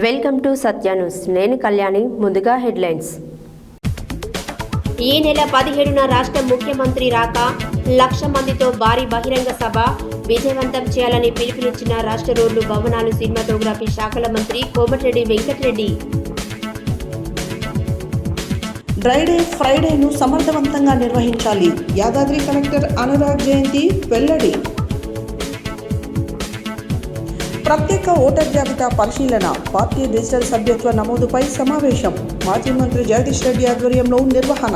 Welcome to Satya news. నేను కళ్యాణి. ముందుగా headlines. ఈ నెల 17న రాష్ట్ర ముఖ్యమంత్రి రాక 1,00,000 మందితో భారీ బహిరంగ సభ విజయవంతం చేయాలని పిలుపునిచ్చిన రాష్ట్ర రోడ్లు, భవనాలు, సినిమాటోగ్రఫీ శాఖల మంత్రి కోమటిరెడ్డి వెంకటరెడ్డి. డ్రైడే ఫ్రైడేను సమర్థవంతంగా నిర్వహించాలి. యాదాద్రి కలెక్టర్ అనురాగ్ జయంతి వెల్లడి. ప్రత్యేక ఓటర్ జాబితా పరిశీలన, పార్టీ డిజిటల్ సభ్యత్వ నమోదుపై సమావేశం. మాజీ మంత్రి జగదీష్ రెడ్డి ఆధ్వర్యంలో నిర్వహణ.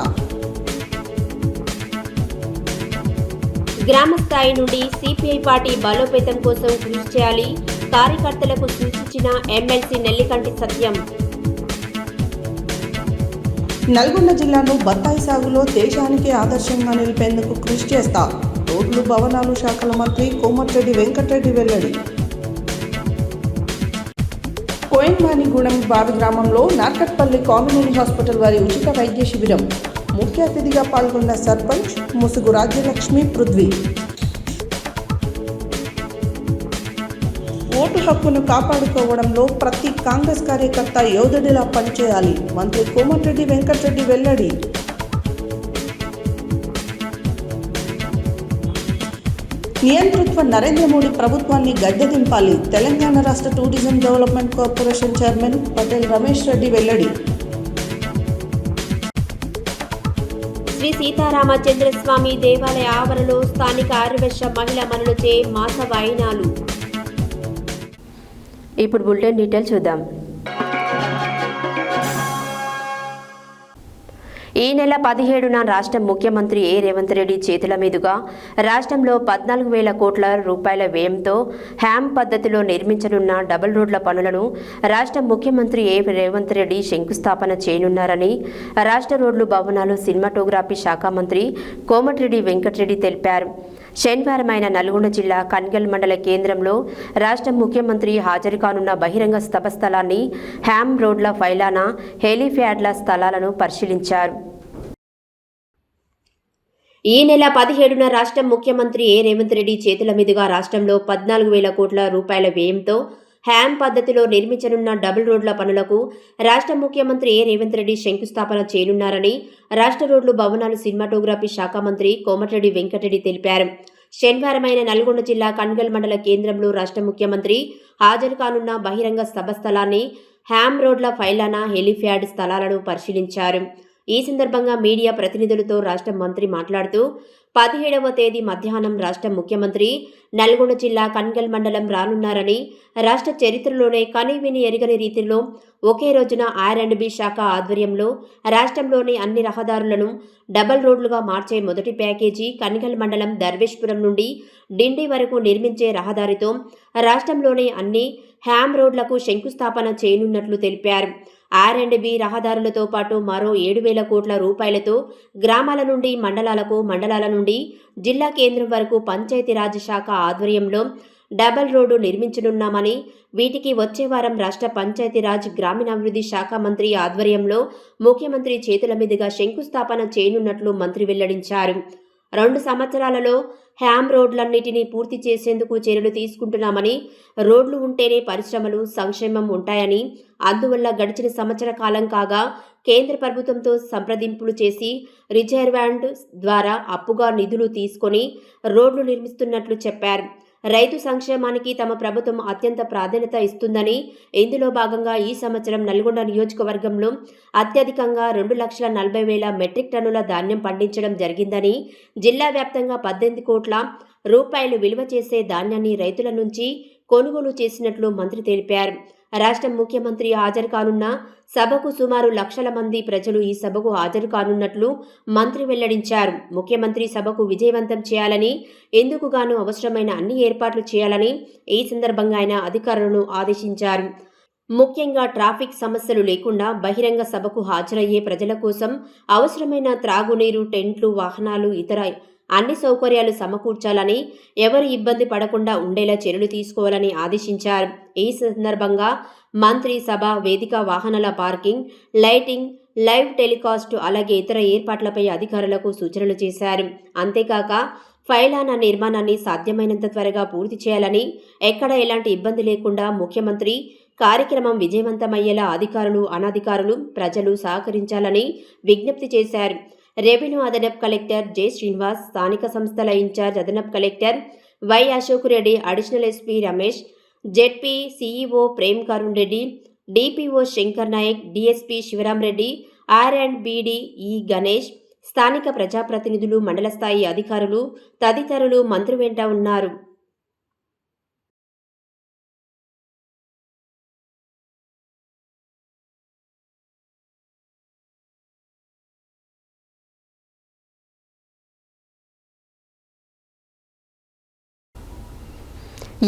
గ్రామ స్థాయి నుండి సిపిఐ పార్టీ బలోపేతం కోసం కృషి చేయాలి. కార్యకర్తలకు సూచించిన ఎమ్మెల్సీ నెల్లికంటి సత్యం. నల్గొండ జిల్లాను బత్తాయి సాగులో దేశానికి ఆదర్శంగా నిలిపేందుకు కృషి చేస్తా. రోడ్లు, భవనాలు శాఖల మంత్రి కోమటిరెడ్డి వెంకటరెడ్డి వెల్లడి. కోయన్మానిగూడెం బావి గ్రామంలో నార్కట్పల్లి కామినేని హాస్పిటల్ వారి ఉచిత వైద్య శిబిరం. ముఖ్య అతిథిగా పాల్గొన్న సర్పంచ్ ముసుగు రాజ్యలక్ష్మి పృథ్వీ. ఓటు హక్కును కాపాడుకోవడంలో ప్రతి కాంగ్రెస్ కార్యకర్త యోధుడిలా పనిచేయాలి. మంత్రి కోమటిరెడ్డి వెంకటరెడ్డి వెల్లడి. నియంతృత్వ నరేంద్ర మోడీ ప్రభుత్వాన్ని గద్దెదింపాలి. తెలంగాణ రాష్ట్ర tourism development corporation chairman Patel Ramesh Reddy వెల్లడి. శ్రీ సీతారామచంద్రస్వామి దేవాలయ ఆవరణలో స్థానిక ఆర్యవైశ్య మహిళా మనులచే మాస వాయినాలు. ఇప్పుడు బులెటిన్ డీటెయిల్ చూద్దాం. ఈ నెల 17న రాష్ట్ర ముఖ్యమంత్రి రేవంత్ రెడ్డి చేతుల మీదుగా రాష్ట్రంలో 14,000 కోట్ల రూపాయల వ్యయంతో హ్యామ్ పద్ధతిలో నిర్మించనున్న డబుల్ రోడ్ల పనులను రాష్ట్ర ముఖ్యమంత్రి రేవంత్ రెడ్డి శంకుస్థాపన చేయనున్నారని రాష్ట్ర రోడ్లు, భవనాలు, సినిమాటోగ్రఫీ శాఖ మంత్రి కోమటిరెడ్డి వెంకటరెడ్డి తెలిపారు. శనివారం ఆయన నల్గొండ జిల్లా కన్గల్ మండల కేంద్రంలో రాష్ట్ర ముఖ్యమంత్రి హాజరు కానున్న బహిరంగ సభ స్థలాన్ని, హ్యామ్ రోడ్ల ఫైలానా, హెలీప్యాడ్ల స్థలాలను పరిశీలించారు. ఈ నెల 17న రాష్ట్ర ముఖ్యమంత్రి రేవంత్ రెడ్డి చేతుల మీదుగా రాష్ట్రంలో 14,000 కోట్ల రూపాయల వ్యయంతో హ్యామ్ పద్ధతిలో నిర్మించనున్న డబుల్ రోడ్ల పనులకు రాష్ట్ర ముఖ్యమంత్రి రేవంత్ రెడ్డి శంకుస్థాపన చేయనున్నారని రాష్ట్ర రోడ్లు, భవనాలు, సినిమాటోగ్రఫీ శాఖ మంత్రి కోమటిరెడ్డి వెంకటరెడ్డి తెలిపారు. శనివారం ఆయన నల్గొండ జిల్లా కన్గల్ మండల కేంద్రంలో రాష్ట్ర ముఖ్యమంత్రి హాజరు కానున్న బహిరంగ సభ స్థలాన్ని, హ్యామ్ రోడ్ల ఫైలానా, హెలీప్యాడ్ స్థలాలను పరిశీలించారు. ఈ సందర్భంగా మీడియా ప్రతినిధులతో రాష్ట్ర మంత్రి మాట్లాడుతూ 17వ తేదీ మధ్యాహ్నం రాష్ట్ర ముఖ్యమంత్రి నల్గొండ జిల్లా కన్గల్ మండలం రానున్నారని, రాష్ట్ర చరిత్రలోనే కనీవిని ఎరగని రీతిలో ఒకే రోజున R&B శాఖ ఆధ్వర్యంలో రాష్ట్రంలోని అన్ని రహదారులను డబల్ రోడ్లుగా మార్చే మొదటి ప్యాకేజీ కన్గల్ మండలం దర్వేష్పురం నుండి డిండి వరకు నిర్మించే రహదారితో రాష్ట్రంలోని అన్ని హ్యామ్ రోడ్లకు శంకుస్థాపన చేయనున్నట్లు తెలిపారు. R&B రహదారులతో పాటు మరో 7,000 కోట్ల రూపాయలతో గ్రామాల నుండి మండలాల నుండి జిల్లా కేంద్రం వరకు పంచాయతీరాజ్ శాఖ ఆధ్వర్యంలో డబల్ రోడ్డు నిర్మించనున్నామని, వీటికి వచ్చే వారం రాష్ట్ర పంచాయతీరాజ్ గ్రామీణాభివృద్ధి శాఖ మంత్రి ఆధ్వర్యంలో ముఖ్యమంత్రి చేతుల మీదుగా శంకుస్థాపన చేయనున్నట్లు మంత్రి వెల్లడించారు. 2 సంవత్సరాలలో హ్యామ్ రోడ్లన్నిటినీ పూర్తి చేసేందుకు చర్యలు తీసుకుంటున్నామని, రోడ్లు ఉంటేనే పరిశ్రమలు, సంక్షేమం ఉంటాయని, అందువల్ల గడిచిన సంవత్సర కాలం కాగా కేంద్ర ప్రభుత్వంతో సంప్రదింపులు చేసి రిజర్వాండ్ ద్వారా అప్పుగా నిధులు తీసుకొని రోడ్లు నిర్మిస్తున్నట్లు చెప్పారు. రైతు సంక్షేమానికి తమ ప్రభుత్వం అత్యంత ప్రాధాన్యత ఇస్తుందని, ఇందులో భాగంగా ఈ సంవత్సరం నల్గొండ నియోజకవర్గంలో అత్యధికంగా 2,40,000 మెట్రిక్ టన్నుల ధాన్యం పండించడం జరిగిందని, జిల్లా వ్యాప్తంగా 18 కోట్ల రూపాయలు విలువ చేసే ధాన్యాన్ని రైతుల నుంచి కొనుగోలు చేసినట్లు మంత్రి తెలిపారు. రాష్ట్ర ముఖ్యమంత్రి హాజరు కానున్న సభకు సుమారు 1,00,000 మంది ప్రజలు ఈ సభకు హాజరు కానున్నట్లు మంత్రి వెల్లడించారు. ముఖ్యమంత్రి సభకు విజయవంతం చేయాలని, ఇందుకు గాను అవసరమైన అన్ని ఏర్పాట్లు చేయాలని ఈ సందర్భంగా ఆయన అధికారులను ఆదేశించారు. ముఖ్యంగా ట్రాఫిక్ సమస్యలు లేకుండా బహిరంగ సభకు హాజరయ్యే ప్రజల కోసం అవసరమైన త్రాగునీరు, టెంట్లు, వాహనాలు, ఇతర అన్ని సౌకర్యాలు సమకూర్చాలని, ఎవరు ఇబ్బంది పడకుండా ఉండేలా చర్యలు తీసుకోవాలని ఆదేశించారు. ఈ సందర్భంగా మంత్రి సభ వేదిక, వాహనాల పార్కింగ్, లైటింగ్, లైవ్ టెలికాస్ట్, అలాగే ఇతర ఏర్పాట్లపై అధికారులకు సూచనలు చేశారు. అంతేకాక ఫైలానా నిర్మాణాన్ని సాధ్యమైనంత త్వరగా పూర్తి చేయాలని, ఎక్కడ ఎలాంటి ఇబ్బంది లేకుండా ముఖ్యమంత్రి కార్యక్రమం విజయవంతమయ్యేలా అధికారులు, అనధికారులు, ప్రజలు సహకరించాలని విజ్ఞప్తి చేశారు. రెవెన్యూ అదనపు కలెక్టర్ జె. శ్రీనివాస్, స్థానిక సంస్థల ఇన్ఛార్జ్ అదనపు collector Y. Ashok Reddy, additional SP Ramesh, ZP CEO Prem Karun Reddy, DPO Shankar Nayak, DSP Shivaram Reddy, R&BD ఈ గణేష్, స్థానిక ప్రజాప్రతినిధులు, మండల స్థాయి అధికారులు తదితరులు మంత్రి వెంట ఉన్నారు.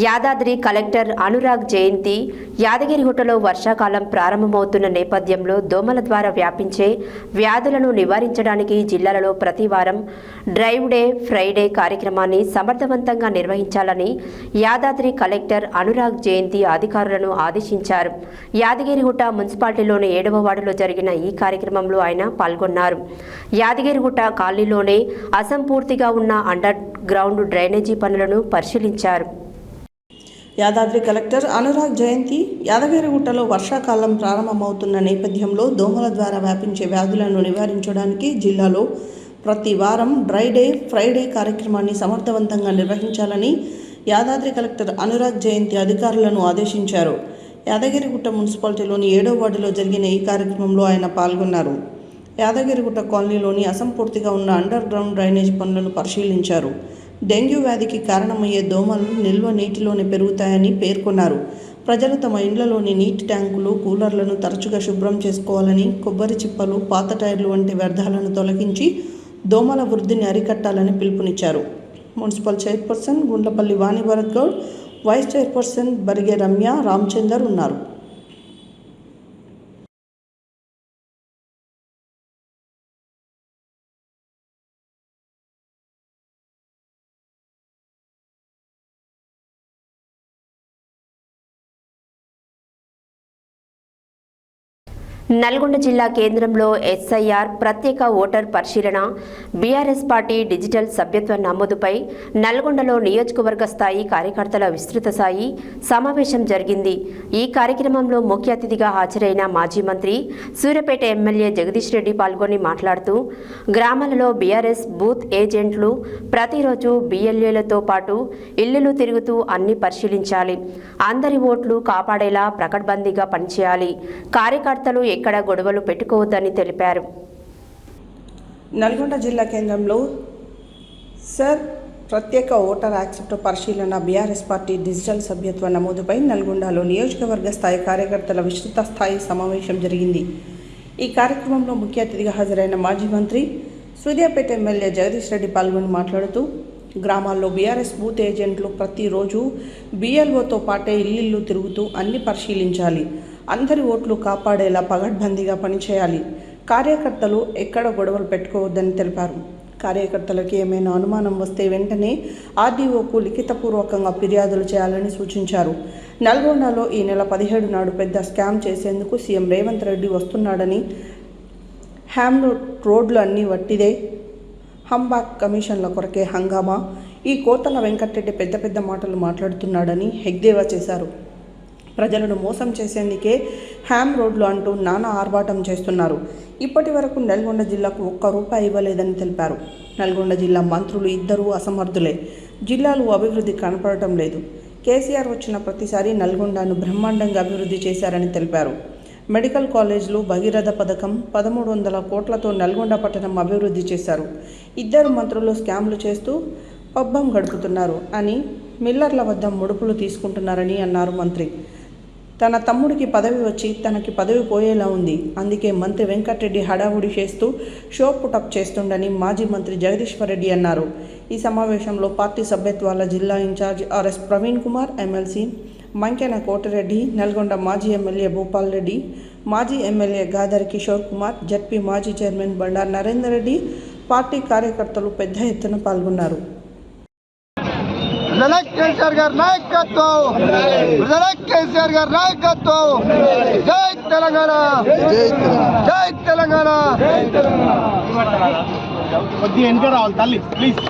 యాదాద్రి కలెక్టర్ అనురాగ్ జయంతి. యాదగిరిగుట్టలో వర్షాకాలం ప్రారంభమవుతున్న నేపథ్యంలో దోమల ద్వారా వ్యాపించే వ్యాధులను నివారించడానికి జిల్లాలలో ప్రతి వారం డ్రైవ్ డే, ఫ్రైడే కార్యక్రమాన్ని సమర్థవంతంగా నిర్వహించాలని యాదాద్రి కలెక్టర్ అనురాగ్ జయంతి అధికారులను ఆదేశించారు. యాదగిరిగుట్ట మున్సిపాలిటీలోని 7వ వార్డులో జరిగిన ఈ కార్యక్రమంలో ఆయన పాల్గొన్నారు. యాదగిరిగుట్ట కాలనీలోనే అసంపూర్తిగా ఉన్న అండర్ గ్రౌండ్ డ్రైనేజీ పనులను పరిశీలించారు. యాదాద్రి కలెక్టర్ అనురాగ్ జయంతి. యాదగిరిగుట్టలో వర్షాకాలం ప్రారంభమవుతున్న నేపథ్యంలో దోమల ద్వారా వ్యాపించే వ్యాధులను నివారించడానికి జిల్లాలో ప్రతి వారం డ్రై డే, ఫ్రైడే కార్యక్రమాన్ని సమర్థవంతంగా నిర్వహించాలని యాదాద్రి కలెక్టర్ అనురాగ్ జయంతి అధికారులను ఆదేశించారు. యాదగిరిగుట్ట మున్సిపాలిటీలోని 7వ వార్డులో జరిగిన ఈ కార్యక్రమంలో ఆయన పాల్గొన్నారు. యాదగిరిగుట్ట కాలనీలోని అసంపూర్తిగా ఉన్న అండర్ గ్రౌండ్ డ్రైనేజ్ పనులను పరిశీలించారు. డెంగ్యూ వ్యాధికి కారణమయ్యే దోమలు నిల్వ నీటిలోనే పెరుగుతాయని పేర్కొన్నారు. ప్రజలు తమ ఇండ్లలోని నీటి ట్యాంకులు, కూలర్లను తరచుగా శుభ్రం చేసుకోవాలని, కొబ్బరి చిప్పలు, పాత టైర్లు వంటి వ్యర్థాలను తొలగించి దోమల వృద్ధిని అరికట్టాలని పిలుపునిచ్చారు. మున్సిపల్ చైర్పర్సన్ గుండ్లపల్లి వాణి భరత్ గౌడ్, వైస్ చైర్పర్సన్ బరిగే రమ్య, రామచందర్ ఉన్నారు. నల్గొండ జిల్లా కేంద్రంలో SIR ప్రత్యేక ఓటర్ పరిశీలన, బీఆర్ఎస్ పార్టీ డిజిటల్ సభ్యత్వ నమోదుపై నల్గొండలో నియోజకవర్గ స్థాయి కార్యకర్తల విస్తృత స్థాయి సమావేశం జరిగింది. ఈ కార్యక్రమంలో ముఖ్య అతిథిగా హాజరైన మాజీ మంత్రి, సూర్యాపేట ఎమ్మెల్యే జగదీష్ రెడ్డి పాల్గొని మాట్లాడుతూ, గ్రామాలలో బీఆర్ఎస్ బూత్ ఏజెంట్లు ప్రతిరోజు BLAలతో పాటు ఇళ్లు తిరుగుతూ అన్ని పరిశీలించాలి. అందరి ఓట్లు కాపాడేలా ప్రకడ్బందీగా పనిచేయాలి. కార్యకర్తలు ఎక్కడ గొడవలు పెట్టుకోవద్దని తెలిపారు. నల్గొండ జిల్లా కేంద్రంలో సర్ ప్రత్యేక ఓటర్ యాక్సెప్ట్ పరిశీలన, బీఆర్ఎస్ పార్టీ డిజిటల్ సభ్యత్వ నమోదుపై నల్గొండలో నియోజకవర్గ స్థాయి కార్యకర్తల విస్తృత స్థాయి సమావేశం జరిగింది. ఈ కార్యక్రమంలో ముఖ్య అతిథిగా హాజరైన మాజీ మంత్రి, సూర్యాపేట ఎమ్మెల్యే జగదీష్ రెడ్డి పాల్గొని మాట్లాడుతూ, గ్రామాల్లో బీఆర్ఎస్ బూత్ ఏజెంట్లు ప్రతిరోజు BLOతో పాటే ఇల్లు తిరుగుతూ అన్ని పరిశీలించాలి. అందరి ఓట్లు కాపాడేలా పగడ్బందీగా పనిచేయాలి. కార్యకర్తలు ఎక్కడ గొడవలు పెట్టుకోవద్దని తెలిపారు. కార్యకర్తలకు ఏమైనా అనుమానం వస్తే వెంటనే RDOకు లిఖితపూర్వకంగా ఫిర్యాదులు చేయాలని సూచించారు. నల్గొండలో ఈ నెల 17 నాడు పెద్ద స్కామ్ చేసేందుకు సీఎం రేవంత్ రెడ్డి వస్తున్నాడని, హ్యామ్ రోడ్లు అన్నీ వట్టిదే, హంబాక్ కమిషన్ల కొరకే హంగామా, ఈ కోతల వెంకటరెడ్డి పెద్ద పెద్ద మాటలు మాట్లాడుతున్నాడని ఎద్దేవా చేశారు. ప్రజలను మోసం చేసేందుకే హ్యామ్ రోడ్లు అంటూ నానా ఆర్భాటం చేస్తున్నారు. ఇప్పటి వరకు నల్గొండ జిల్లాకు ₹1 ఇవ్వలేదని తెలిపారు. నల్గొండ జిల్లా మంత్రులు ఇద్దరూ అసమర్థులే. జిల్లాలో అభివృద్ధి కనపడటం లేదు. కేసీఆర్ వచ్చిన ప్రతిసారి నల్గొండను బ్రహ్మాండంగా అభివృద్ధి చేశారని తెలిపారు. మెడికల్ కాలేజీలు, భగీరథ పథకం, 1300 కోట్లతో నల్గొండ పట్టణం అభివృద్ధి చేశారు. ఇద్దరు మంత్రులు స్కామ్లు చేస్తూ పబ్బం గడుపుతున్నారు అని, మిల్లర్ల వద్ద ముడుపులు తీసుకుంటున్నారని అన్నారు మంత్రి. తన తమ్ముడికి పదవి వచ్చి తనకి పదవి పోయేలా ఉంది. అందుకే మంత్రి వెంకటరెడ్డి హడావుడి చేస్తూ షో పుటప్ చేస్తుండని మాజీ మంత్రి జగదీశ్వర్ రెడ్డి అన్నారు. ఈ సమావేశంలో పార్టీ సభ్యత్వాల జిల్లా in charge RS Praveen Kumar, MLC Mankena Kotireddy, Nalgonda మాజీ ఎమ్మెల్యే భూపాల్ రెడ్డి, మాజీ ఎమ్మెల్యే గాదరి కిషోర్ కుమార్, జడ్పీ మాజీ చైర్మన్ బండారు నరేందర్ రెడ్డి, పార్టీ కార్యకర్తలు పెద్ద ఎత్తున పాల్గొన్నారు. కేసీఆర్ గారి నాయకత్వం, కేసీఆర్ గారి నాయకత్వం. జై తెలంగాణ, జై తెలంగాణ. కొద్దిగా వెనుక రావాలి తల్లి ప్లీజ్.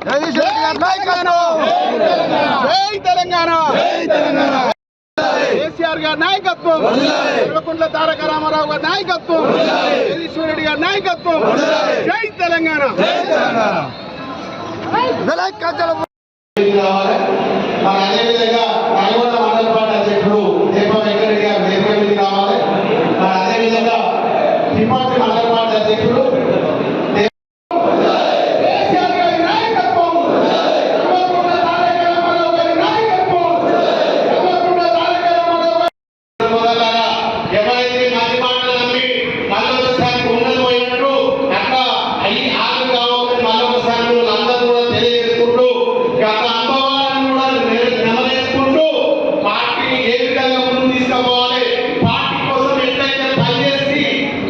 జగదీష్ రెడ్డి గారి నాయకత్వం. జై తెలంగాణ, జై తెలంగాణ. కేసీఆర్ గారి నాయకత్వం, కల్వకుంట్ల తారక రామారావు గారి నాయకత్వం, జగదీశ్వర్ రెడ్డి గారి నాయకత్వం. జై తెలంగాణ. అదేవిధంగా నల్గొండ మండల పార్టీ అధ్యక్షుడు దీప వెంకరెడ్డి గారు వేదిక రావాలి. అదేవిధంగా తిరుపతి మండల పార్టీ అధ్యక్షుడు ఎవరైతే మంది మాటలు నమ్మి మళ్ళొకసారి ఉండకపోయినట్టు అట్లా అయ్యి ఆరు కావాలని మళ్ళొకసారి అందరూ కూడా తెలియజేసుకుంటూ గత అనుభవాలను కూడా నెమరేసుకుంటూ పార్టీని ఏ విధంగా ముందుకు తీసుకుపోవాలి, పార్టీ కోసం ఎట్లయితే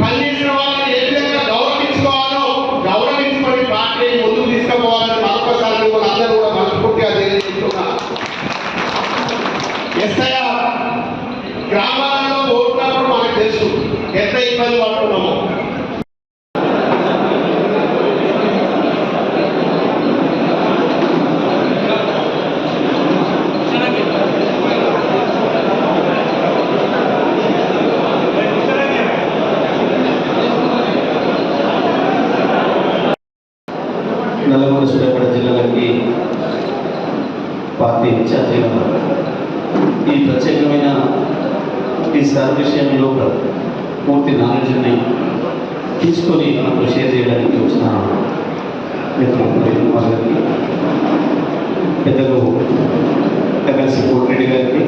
పనిచేసిన వాళ్ళని ఏ విధంగా గౌరవించుకోవాలో గౌరవించుకొని పార్టీని ముందుకు తీసుకుపోవాలని మరొకసారి కూడా అందరూ కూడా మనస్ఫూర్తిగా తెలియజేస్తున్నారు. ఎస్ఐ గ్రామాలలో ఓట్లప్పుడు మనకు తెలుసు ఎంత ఇబ్బంది పడుతున్నామో. నల్గొండ సూర్యాపేట జిల్లాలకి పార్టీ ఇన్ఛార్జిగా ఈ ప్రత్యేకమైన ఈ సార్ విషయంలో పూర్తి నాలెడ్జ్ని తీసుకొని మనకు షేర్ చేయడానికి వచ్చిన మిత్రులు గారికి, పెద్దలు ఎమ్మెల్సీ కోటిరెడ్డి గారికి,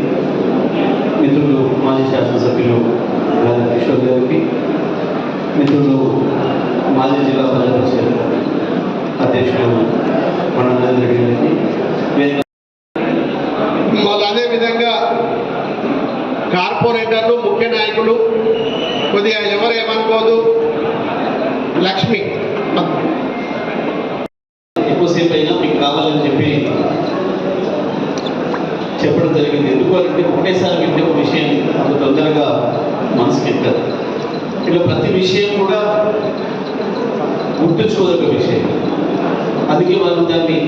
మిత్రులు మాజీ శాసనసభ్యులు రాజా కిషోర్ గారికి, మిత్రులు మాజీ జిల్లా ప్రజా పరిషత్ అధ్యక్షులు మన నరేంద్ర రెడ్డి గారికి, అదేవిధంగా కార్పొరేటర్లు, ముఖ్య నాయకులు, కొద్దిగా ఎవరేమనుకోదు, లక్ష్మి ఎక్కువసేపు అయినా మీకు కావాలని చెప్పడం జరిగింది. ఎందుకంటే ఒకటేసారి వింటే ఒక విషయం అంత తొందరగా మనసుకి ఎక్కదు. ఇలా ప్రతి విషయం కూడా గుర్తుంచుకోదగ్గ విషయం. అందుకే వాళ్ళు దాన్ని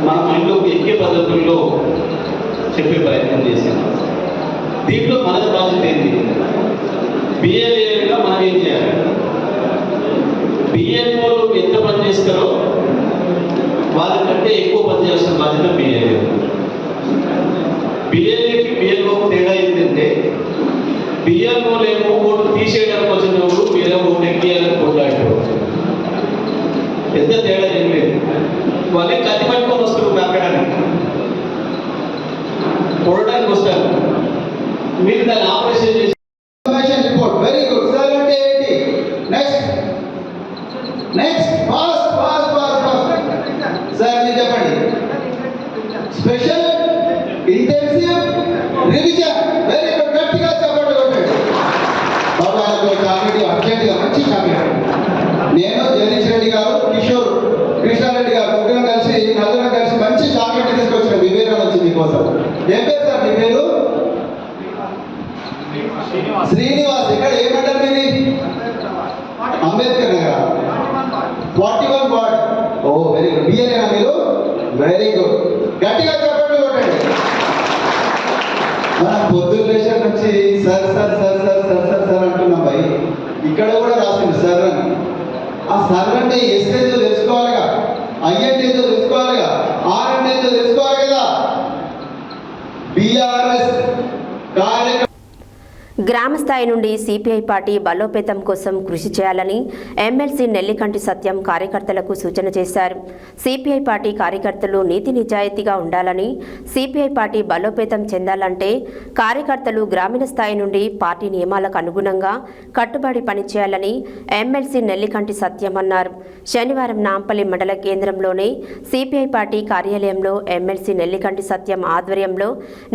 మన మైండ్లోకి ఎక్కే పద్ధతుల్లో చెప్పే ప్రయత్నం చేశాను. దీంట్లో మన బాధ్యత ఏంటి? బిఎల్ఏగా మనం ఏం చేయాలి? బిఎల్ఓలు ఎంత పని చేస్తారో వాళ్ళకంటే ఎక్కువ పని చేస్తున్న బాధ్యత బిఎల్ఏ. బిఎల్ఏకి బిఎల్ఓకి తేడా ఏంటంటే బిఎల్ఓలేమో ఓటు తీసేయడానికి వచ్చినప్పుడు మీరేమో ఓటు ఎక్కియాలని కొట్లాడేవారు. పెద్ద తేడా ఏం లేదు. వాళ్ళే కత్తి పట్టుకొని వస్తారు, నరకడానికి కొడడానికి వస్తారు. మీరు దాన్ని ఆపరేషన్ చేసి రిపోర్ట్ వెరీ గుడ్ సార్. అంటే ఏంటి? నెక్స్ట్ ఫాస్ట్ సార్ మీరు చెప్పండి. Special intensive revision. Very good. గట్టిగా చెప్పండి. బాబా చాక్లెట్ అర్జెంట్గా మంచి చాక్లెట్. నేను జగదీష్ రెడ్డి గారు, కిషోర్ కృష్ణారెడ్డి గారు ముగ్గురం కలిసి మంచి చాక్లెట్ తీసుకొచ్చిన వివేకం వచ్చి మీకోసం. ఏం పేరు సార్ మీ పేరు? శ్రీనివాస్. ఇక్కడ ఏమంటారు మీది? అంబేద్కర్ నగర్ 41 వార్డ్. ఓ వెరీ గుడ్. బిఎల్ఏనా మీరు? Very good. గట్టిగా చెప్పండి. కొట్టండి. మనం పొద్దున్న లేచిన నుంచి sir sir sir sir sir sir sir అంటున్నాం భయ్. ఇక్కడ కూడా రాసింది సార్ అని. ఆ సార్ అంటే ఎస్ ఏందో తెలుసుకోవాలిగా, ఐ అంటే ఏందో తెలుసుకోవాలిగా, ఆర్ అంటే ఏందో తెలుసుకోవాలి కదా. బిఆర్ఎస్ కార్యక్రమం గ్రామ స్థాయి నుండి సిపిఐ పార్టీ బలోపేతం కోసం కృషి చేయాలని ఎమ్మెల్సీ నెల్లికంటి సత్యం కార్యకర్తలకు సూచన చేశారు. సిపిఐ పార్టీ కార్యకర్తలు నీతి నిజాయితీగా ఉండాలని, సిపిఐ పార్టీ బలోపేతం చెందాలంటే కార్యకర్తలు గ్రామీణ స్థాయి నుండి పార్టీ నియమాలకు అనుగుణంగా కట్టుబడి పనిచేయాలని ఎమ్మెల్సీ నెల్లికంటి సత్యం అన్నారు. శనివారం నాంపల్లి మండల కేంద్రంలోని సిపిఐ పార్టీ కార్యాలయంలో ఎమ్మెల్సీ నెల్లికంటి సత్యం ఆధ్వర్యంలో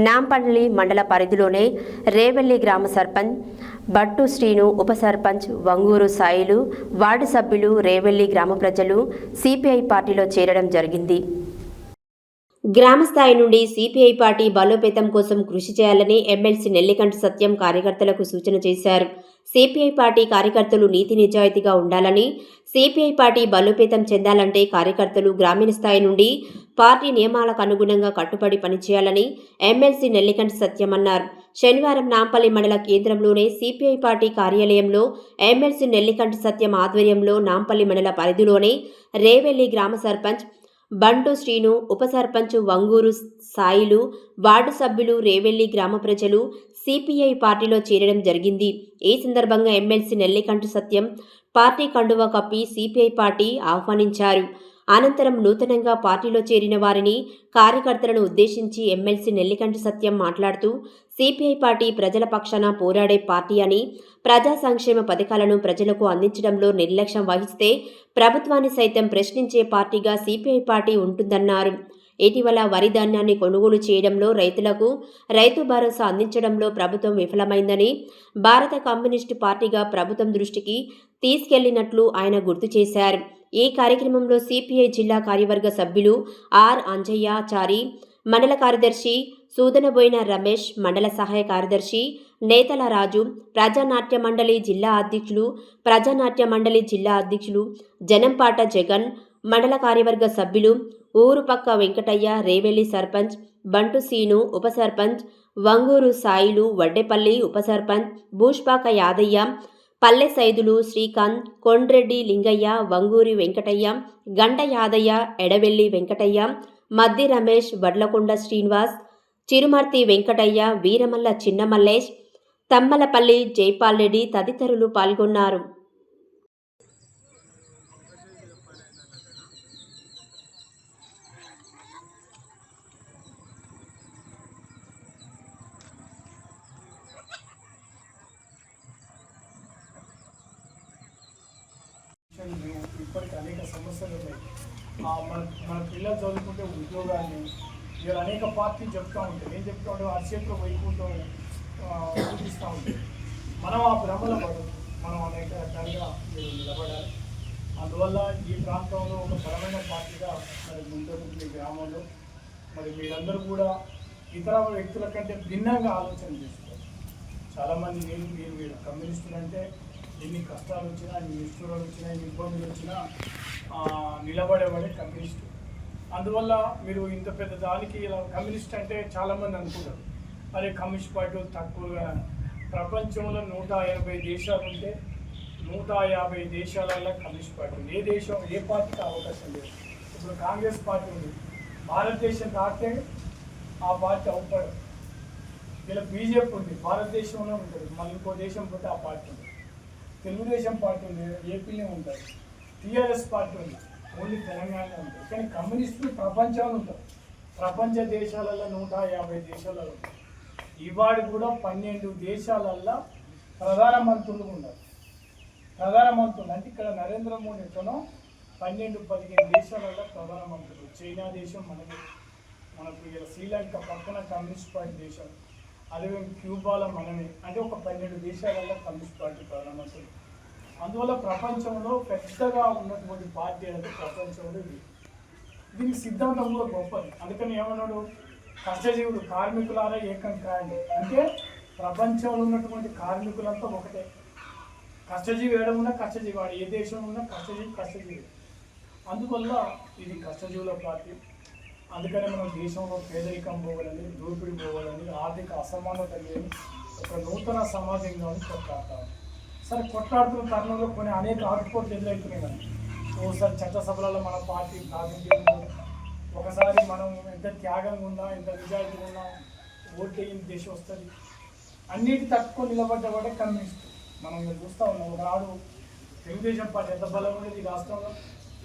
నాంపల్లి మండల పరిధిలోనే రేవెల్లి గ్రామ సర్పంచ్ బట్టు శ్రీను, ఉప సర్పంచ్ వంగూరు సాయిలు, వార్డు సభ్యులు, రేవెల్లి గ్రామ ప్రజలు సిపిఐ పార్టీలో చేరడం జరిగింది. గ్రామ స్థాయి నుండి సిపిఐ పార్టీ బలోపేతం కోసం కృషి చేయాలని ఎమ్మెల్సీ నెల్లికంటి సత్యం కార్యకర్తలకు సూచన చేశారు. సిపిఐ పార్టీ కార్యకర్తలు నీతి నిజాయితీగా ఉండాలని, సిపిఐ పార్టీ బలోపేతం చెందాలంటే కార్యకర్తలు గ్రామీణ స్థాయి నుండి పార్టీ నియమాలకు అనుగుణంగా కట్టుబడి పనిచేయాలని ఎమ్మెల్సీ నెల్లికంటి సత్యం అన్నారు. శనివారం నాంపల్లి మండల కేంద్రంలోని సిపిఐ పార్టీ కార్యాలయంలో ఎమ్మెల్సీ నెల్లికంటి సత్యం ఆధ్వర్యంలో నాంపల్లి మండల పరిధిలోని రేవెల్లి గ్రామ సర్పంచ్ బంటు శ్రీను, ఉప సర్పంచ్ వంగూరు సాయిలు, వార్డు సభ్యులు, రేవెల్లి గ్రామ ప్రజలు సిపిఐ పార్టీలో చేరడం జరిగింది. ఈ సందర్భంగా ఎమ్మెల్సీ నెల్లికంటి సత్యం పార్టీ కండువా కప్పి సిపిఐ పార్టీ ఆహ్వానించారు. అనంతరం నూతనంగా పార్టీలో చేరిన వారిని, కార్యకర్తలను ఉద్దేశించి ఎమ్మెల్సీ నెల్లికంటి సత్యం మాట్లాడుతూ సిపిఐ పార్టీ ప్రజల పక్షాన పోరాడే పార్టీ అని, ప్రజా సంక్షేమ పథకాలను ప్రజలకు అందించడంలో నిర్లక్ష్యం వహిస్తే ప్రభుత్వాన్ని సైతం ప్రశ్నించే పార్టీగా సిపిఐ పార్టీ ఉంటుందన్నారు. ఇటీవల వరి ధాన్యాన్ని కొనుగోలు చేయడంలో రైతులకు రైతు భరోసా అందించడంలో ప్రభుత్వం విఫలమైందని, భారత కమ్యూనిస్టు పార్టీగా ప్రభుత్వం దృష్టికి తీసుకెళ్లినట్లు ఆయన గుర్తు చేశారు. ఈ కార్యక్రమంలో సిపిఐ జిల్లా కార్యవర్గ సభ్యులు ఆర్ అంజయ్యాచారి, మండల కార్యదర్శి సూదనబోయిన రమేష్, మండల సహాయ కార్యదర్శి నేతల రాజు, ప్రజానాట్య మండలి జిల్లా అధ్యక్షులు జనంపాట జగన్, మండల కార్యవర్గ సభ్యులు ఊరుపక్క వెంకటయ్య, రేవెల్లి సర్పంచ్ బంటు సీను, ఉప సర్పంచ్ వంగూరు సాయిలు, వడ్డేపల్లి ఉప సర్పంచ్ భూష్పాక యాదయ్య, పల్లె సైదులు, శ్రీకాంత్, కొండ్రెడ్డి లింగయ్య, వంగూరి వెంకటయ్య, గంట యాదయ్య, ఎడవెల్లి వెంకటయ్య, మద్ది రమేష్, వడ్లకొండ శ్రీనివాస్, చిరుమర్తి వెంకటయ్య, వీరమల్ల చిన్న మల్లేష్, తమ్మలపల్లి జైపాల్ రెడ్డి తదితరులు పాల్గొన్నారు. ఇప్పటికీ అనేక సమస్యలు ఉన్నాయి. మన పిల్లలు చదువుకుంటే ఉద్యోగాన్ని ఇలా అనేక పార్టీలు చెప్తూ ఉంటాయి. ఏం చెప్తూ ఉంటే అరిచేతిలో వైకుంఠం చూపిస్తూ ఉంటాయి. మనం ఆ భ్రమలో పడదు. మనం అనేక రకాలుగా మీరు నిలబడాలి. అందువల్ల ఈ ప్రాంతంలో ఒక బలమైన పార్టీగా మరి ముందుంటుంది ఈ గ్రామంలో. మరి మీరందరూ కూడా ఇతర వ్యక్తుల కంటే భిన్నంగా ఆలోచన చేసుకోవాలి. చాలామంది మీరు కమ్యూనిస్టులు అంటే ఎన్ని కష్టాలు వచ్చినా, ఎన్ని నిష్ఠూరాలు వచ్చినా, ఎన్ని ఇబ్బందులు వచ్చినా నిలబడేవాడే కమ్యూనిస్టు. అందువల్ల మీరు ఇంత పెద్ద దానికి ఇలా కమ్యూనిస్ట్ అంటే చాలామంది అనుకుంటారు, అరే కమ్యూనిస్ట్ పార్టీ తక్కువగా. ప్రపంచంలో 180 దేశాలు ఉంటే 150 దేశాలలో కమ్యూనిస్ట్ పార్టీ ఉంది. ఏ పార్టీకి అవకాశం లేదు. ఇప్పుడు కాంగ్రెస్ పార్టీ ఉంది, భారతదేశం దాటితే ఆ పార్టీ అవుతాడు. ఇలా బీజేపీ ఉంది, భారతదేశంలో ఉంటుంది, మళ్ళీ ఇంకో దేశం పోతే ఆ పార్టీ ఉంది. తెలుగుదేశం పార్టీ ఉంది, ఏపీలో ఉంటుంది. టీఆర్ఎస్ పార్టీ ఉంది, ఓన్లీ తెలంగాణ ఉంటుంది. కానీ కమ్యూనిస్టులు ప్రపంచంలో ఉంటారు. ప్రపంచ దేశాలలో 150 దేశాలలో ఉంటారు. ఇవాడు కూడా 12 దేశాలల్లో ప్రధానమంత్రులు ఉన్నారు. ప్రధానమంత్రులు అంటే ఇక్కడ నరేంద్ర మోడీ ఎక్కడో 12-15 దేశాలలో ప్రధానమంత్రులు. చైనా దేశం మనకు ఇలా శ్రీలంక పక్కన కమ్యూనిస్ట్ పార్టీ దేశం, అదే క్యూబాలో మనమే. అంటే ఒక 12 దేశాలలో కమ్యూనిస్ట్ పార్టీ ప్రధానమంత్రులు. అందువల్ల ప్రపంచంలో పెద్దగా ఉన్నటువంటి పార్టీ అనేది ప్రపంచంలో దీనికి సిద్ధాంతం కూడా గొప్పది. అందుకని ఏమన్నాడు, కష్టజీవులు కార్మికులారా ఏకం కాయండి. అంటే ప్రపంచంలో ఉన్నటువంటి కార్మికులంతా ఒకటే. కష్టజీవి ఏడమున్నా కష్టజీవి, వాడు ఏ దేశంలో ఉన్నా కష్టజీవి. అందువల్ల ఇది కష్టజీవుల పార్టీ. అందుకనే మనం దేశంలో పేదరికం పోవాలని, దోపిడీ పోవాలని, ఆర్థిక అసమానత లేని ఒక నూతన సమాజంగా కొట్లాడతాం. సరే, కొట్లాడుతున్న తరుణంలో కొన్ని అనేక ఆటుపోట్లు ఎదురవుతున్నాయి. కానీ ఓసారి చట్టసభలలో మన పార్టీ ప్రాతినిధ్యం, ఒకసారి మనం ఎంత త్యాగంగా ఉన్నా, ఎంత నిజాయితీగా ఉన్నా ఓటేయిన దేశం వస్తుంది. అన్నిటి తట్టుకొని నిలబడ్డవాడే కమ్యూనిస్ట్. మనం చూస్తూ ఉన్నాం. ఒకనాడు తెలుగుదేశం పార్టీ ఎంత బలంగా ఉండేది ఈ రాష్ట్రంలో,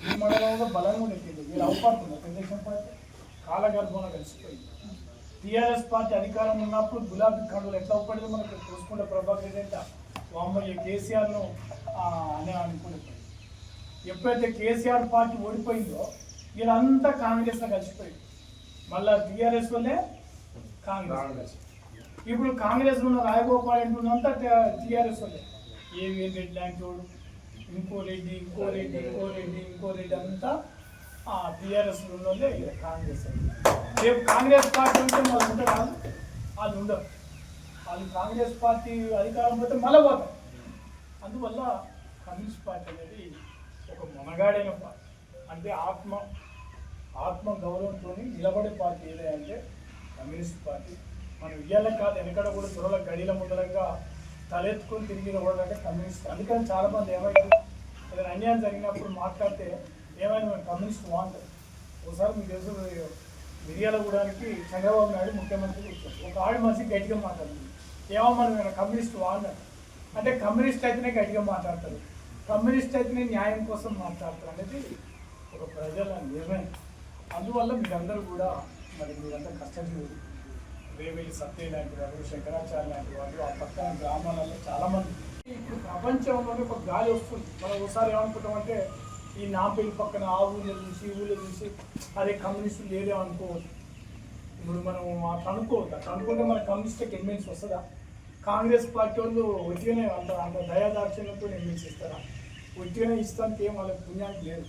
ఈ మండలంలో బలంగా ఉండేది. వీళ్ళు అవపడుతున్నారు. తెలుగుదేశం పార్టీ కాలగర్భంలో కలిసిపోయింది. టీఆర్ఎస్ పార్టీ అధికారం ఉన్నప్పుడు గులాబీ కండులు ఎట్లా అవపడిందో మనకు చూసుకుంటే ప్రభాకర్ రెడ్డి వామ్మయ్య కేసీఆర్ను అని అనుకునేది. ఎప్పుడైతే కేసీఆర్ పార్టీ ఓడిపోయిందో వీళ్ళంతా కాంగ్రెస్లో కలిసిపోయింది. మళ్ళీ టీఆర్ఎస్ వల్లే కాంగ్రెస్. ఇప్పుడు కాంగ్రెస్ ఉన్న రాయగోపాల్ అంటున్నంతా టీఆర్ఎస్ వల్లే. ఏవి రెడ్డి లాంటి వాడు, ఇంకో రెడ్డి అంతా టీఆర్ఎస్ ఉన్నోళ్ళే కాంగ్రెస్. రేపు కాంగ్రెస్ పార్టీ ఉంటే వాళ్ళు ఉంటారు, వాళ్ళు ఉండరు. వాళ్ళు కాంగ్రెస్ పార్టీ అధికారం పోతే మళ్ళీ పోతారు. అందువల్ల కమ్యూనిస్ట్ పార్టీ అనేది ఒక మొనగాడైన పార్టీ. అంటే ఆత్మ గౌరవంతో నిలబడే పార్టీ ఏదంటే కమ్యూనిస్ట్ పార్టీ. మనం ఇయ్యాల కాదు వెనకడ కూడా త్వరలో గడిల ముందరంగా తలెత్తుకొని తిరిగి అంటే కమ్యూనిస్ట్. అందుకని చాలామంది ఏమైంది ఏదైనా అన్యాయం జరిగినప్పుడు మాట్లాడితే ఏమైనా మేము కమ్యూనిస్ట్ వాంటారు. ఒకసారి మీకు తెలుసు మిర్యాలగూడానికి చంద్రబాబు నాయుడు ముఖ్యమంత్రి వచ్చారు. ఒక ఆవిడ మనిషి గట్టిగా మాట్లాడుతుంది, ఏమో మనం కమ్యూనిస్ట్ వాంటారు అంటే కమ్యూనిస్ట్ అయితేనే గట్టిగా మాట్లాడతారు, కమ్యూనిస్ట్ అయితేనే న్యాయం కోసం మాట్లాడతారు అనేది ఒక ప్రజల నిర్ణయం. అందువల్ల మీరందరూ కూడా మీరంతా కష్టజీవులు. రేవేలి సత్య లాంటి వాళ్ళు, శంకరాచార్య లాంటి వాళ్ళు, ఆ పక్కన గ్రామాలలో చాలామంది. ఇప్పుడు ప్రపంచంలోనే ఒక గాలి వస్తుంది. మనం ఒకసారి ఏమనుకుంటామంటే ఈ నాంపల్లి పక్కన ఆ ఊళ్ళో చూసి ఈ ఊళ్ళో చూసి అదే కమ్యూనిస్టులు లేదే అనుకోవద్దు. ఇప్పుడు మనం అట్లా అనుకోవద్దు. అట్లా అనుకుంటే మన కమ్యూనిస్ట్కి ఎమ్మెల్సీ వస్తుందా? కాంగ్రెస్ పార్టీ వాళ్ళు ఒట్టిగానే అంత దయాదాక్షిణ్యంతో ఎమ్మెల్సీ ఇస్తారా? ఒట్టిగానే ఇస్తానికి ఏం వాళ్ళకి పుణ్యానికి లేదు.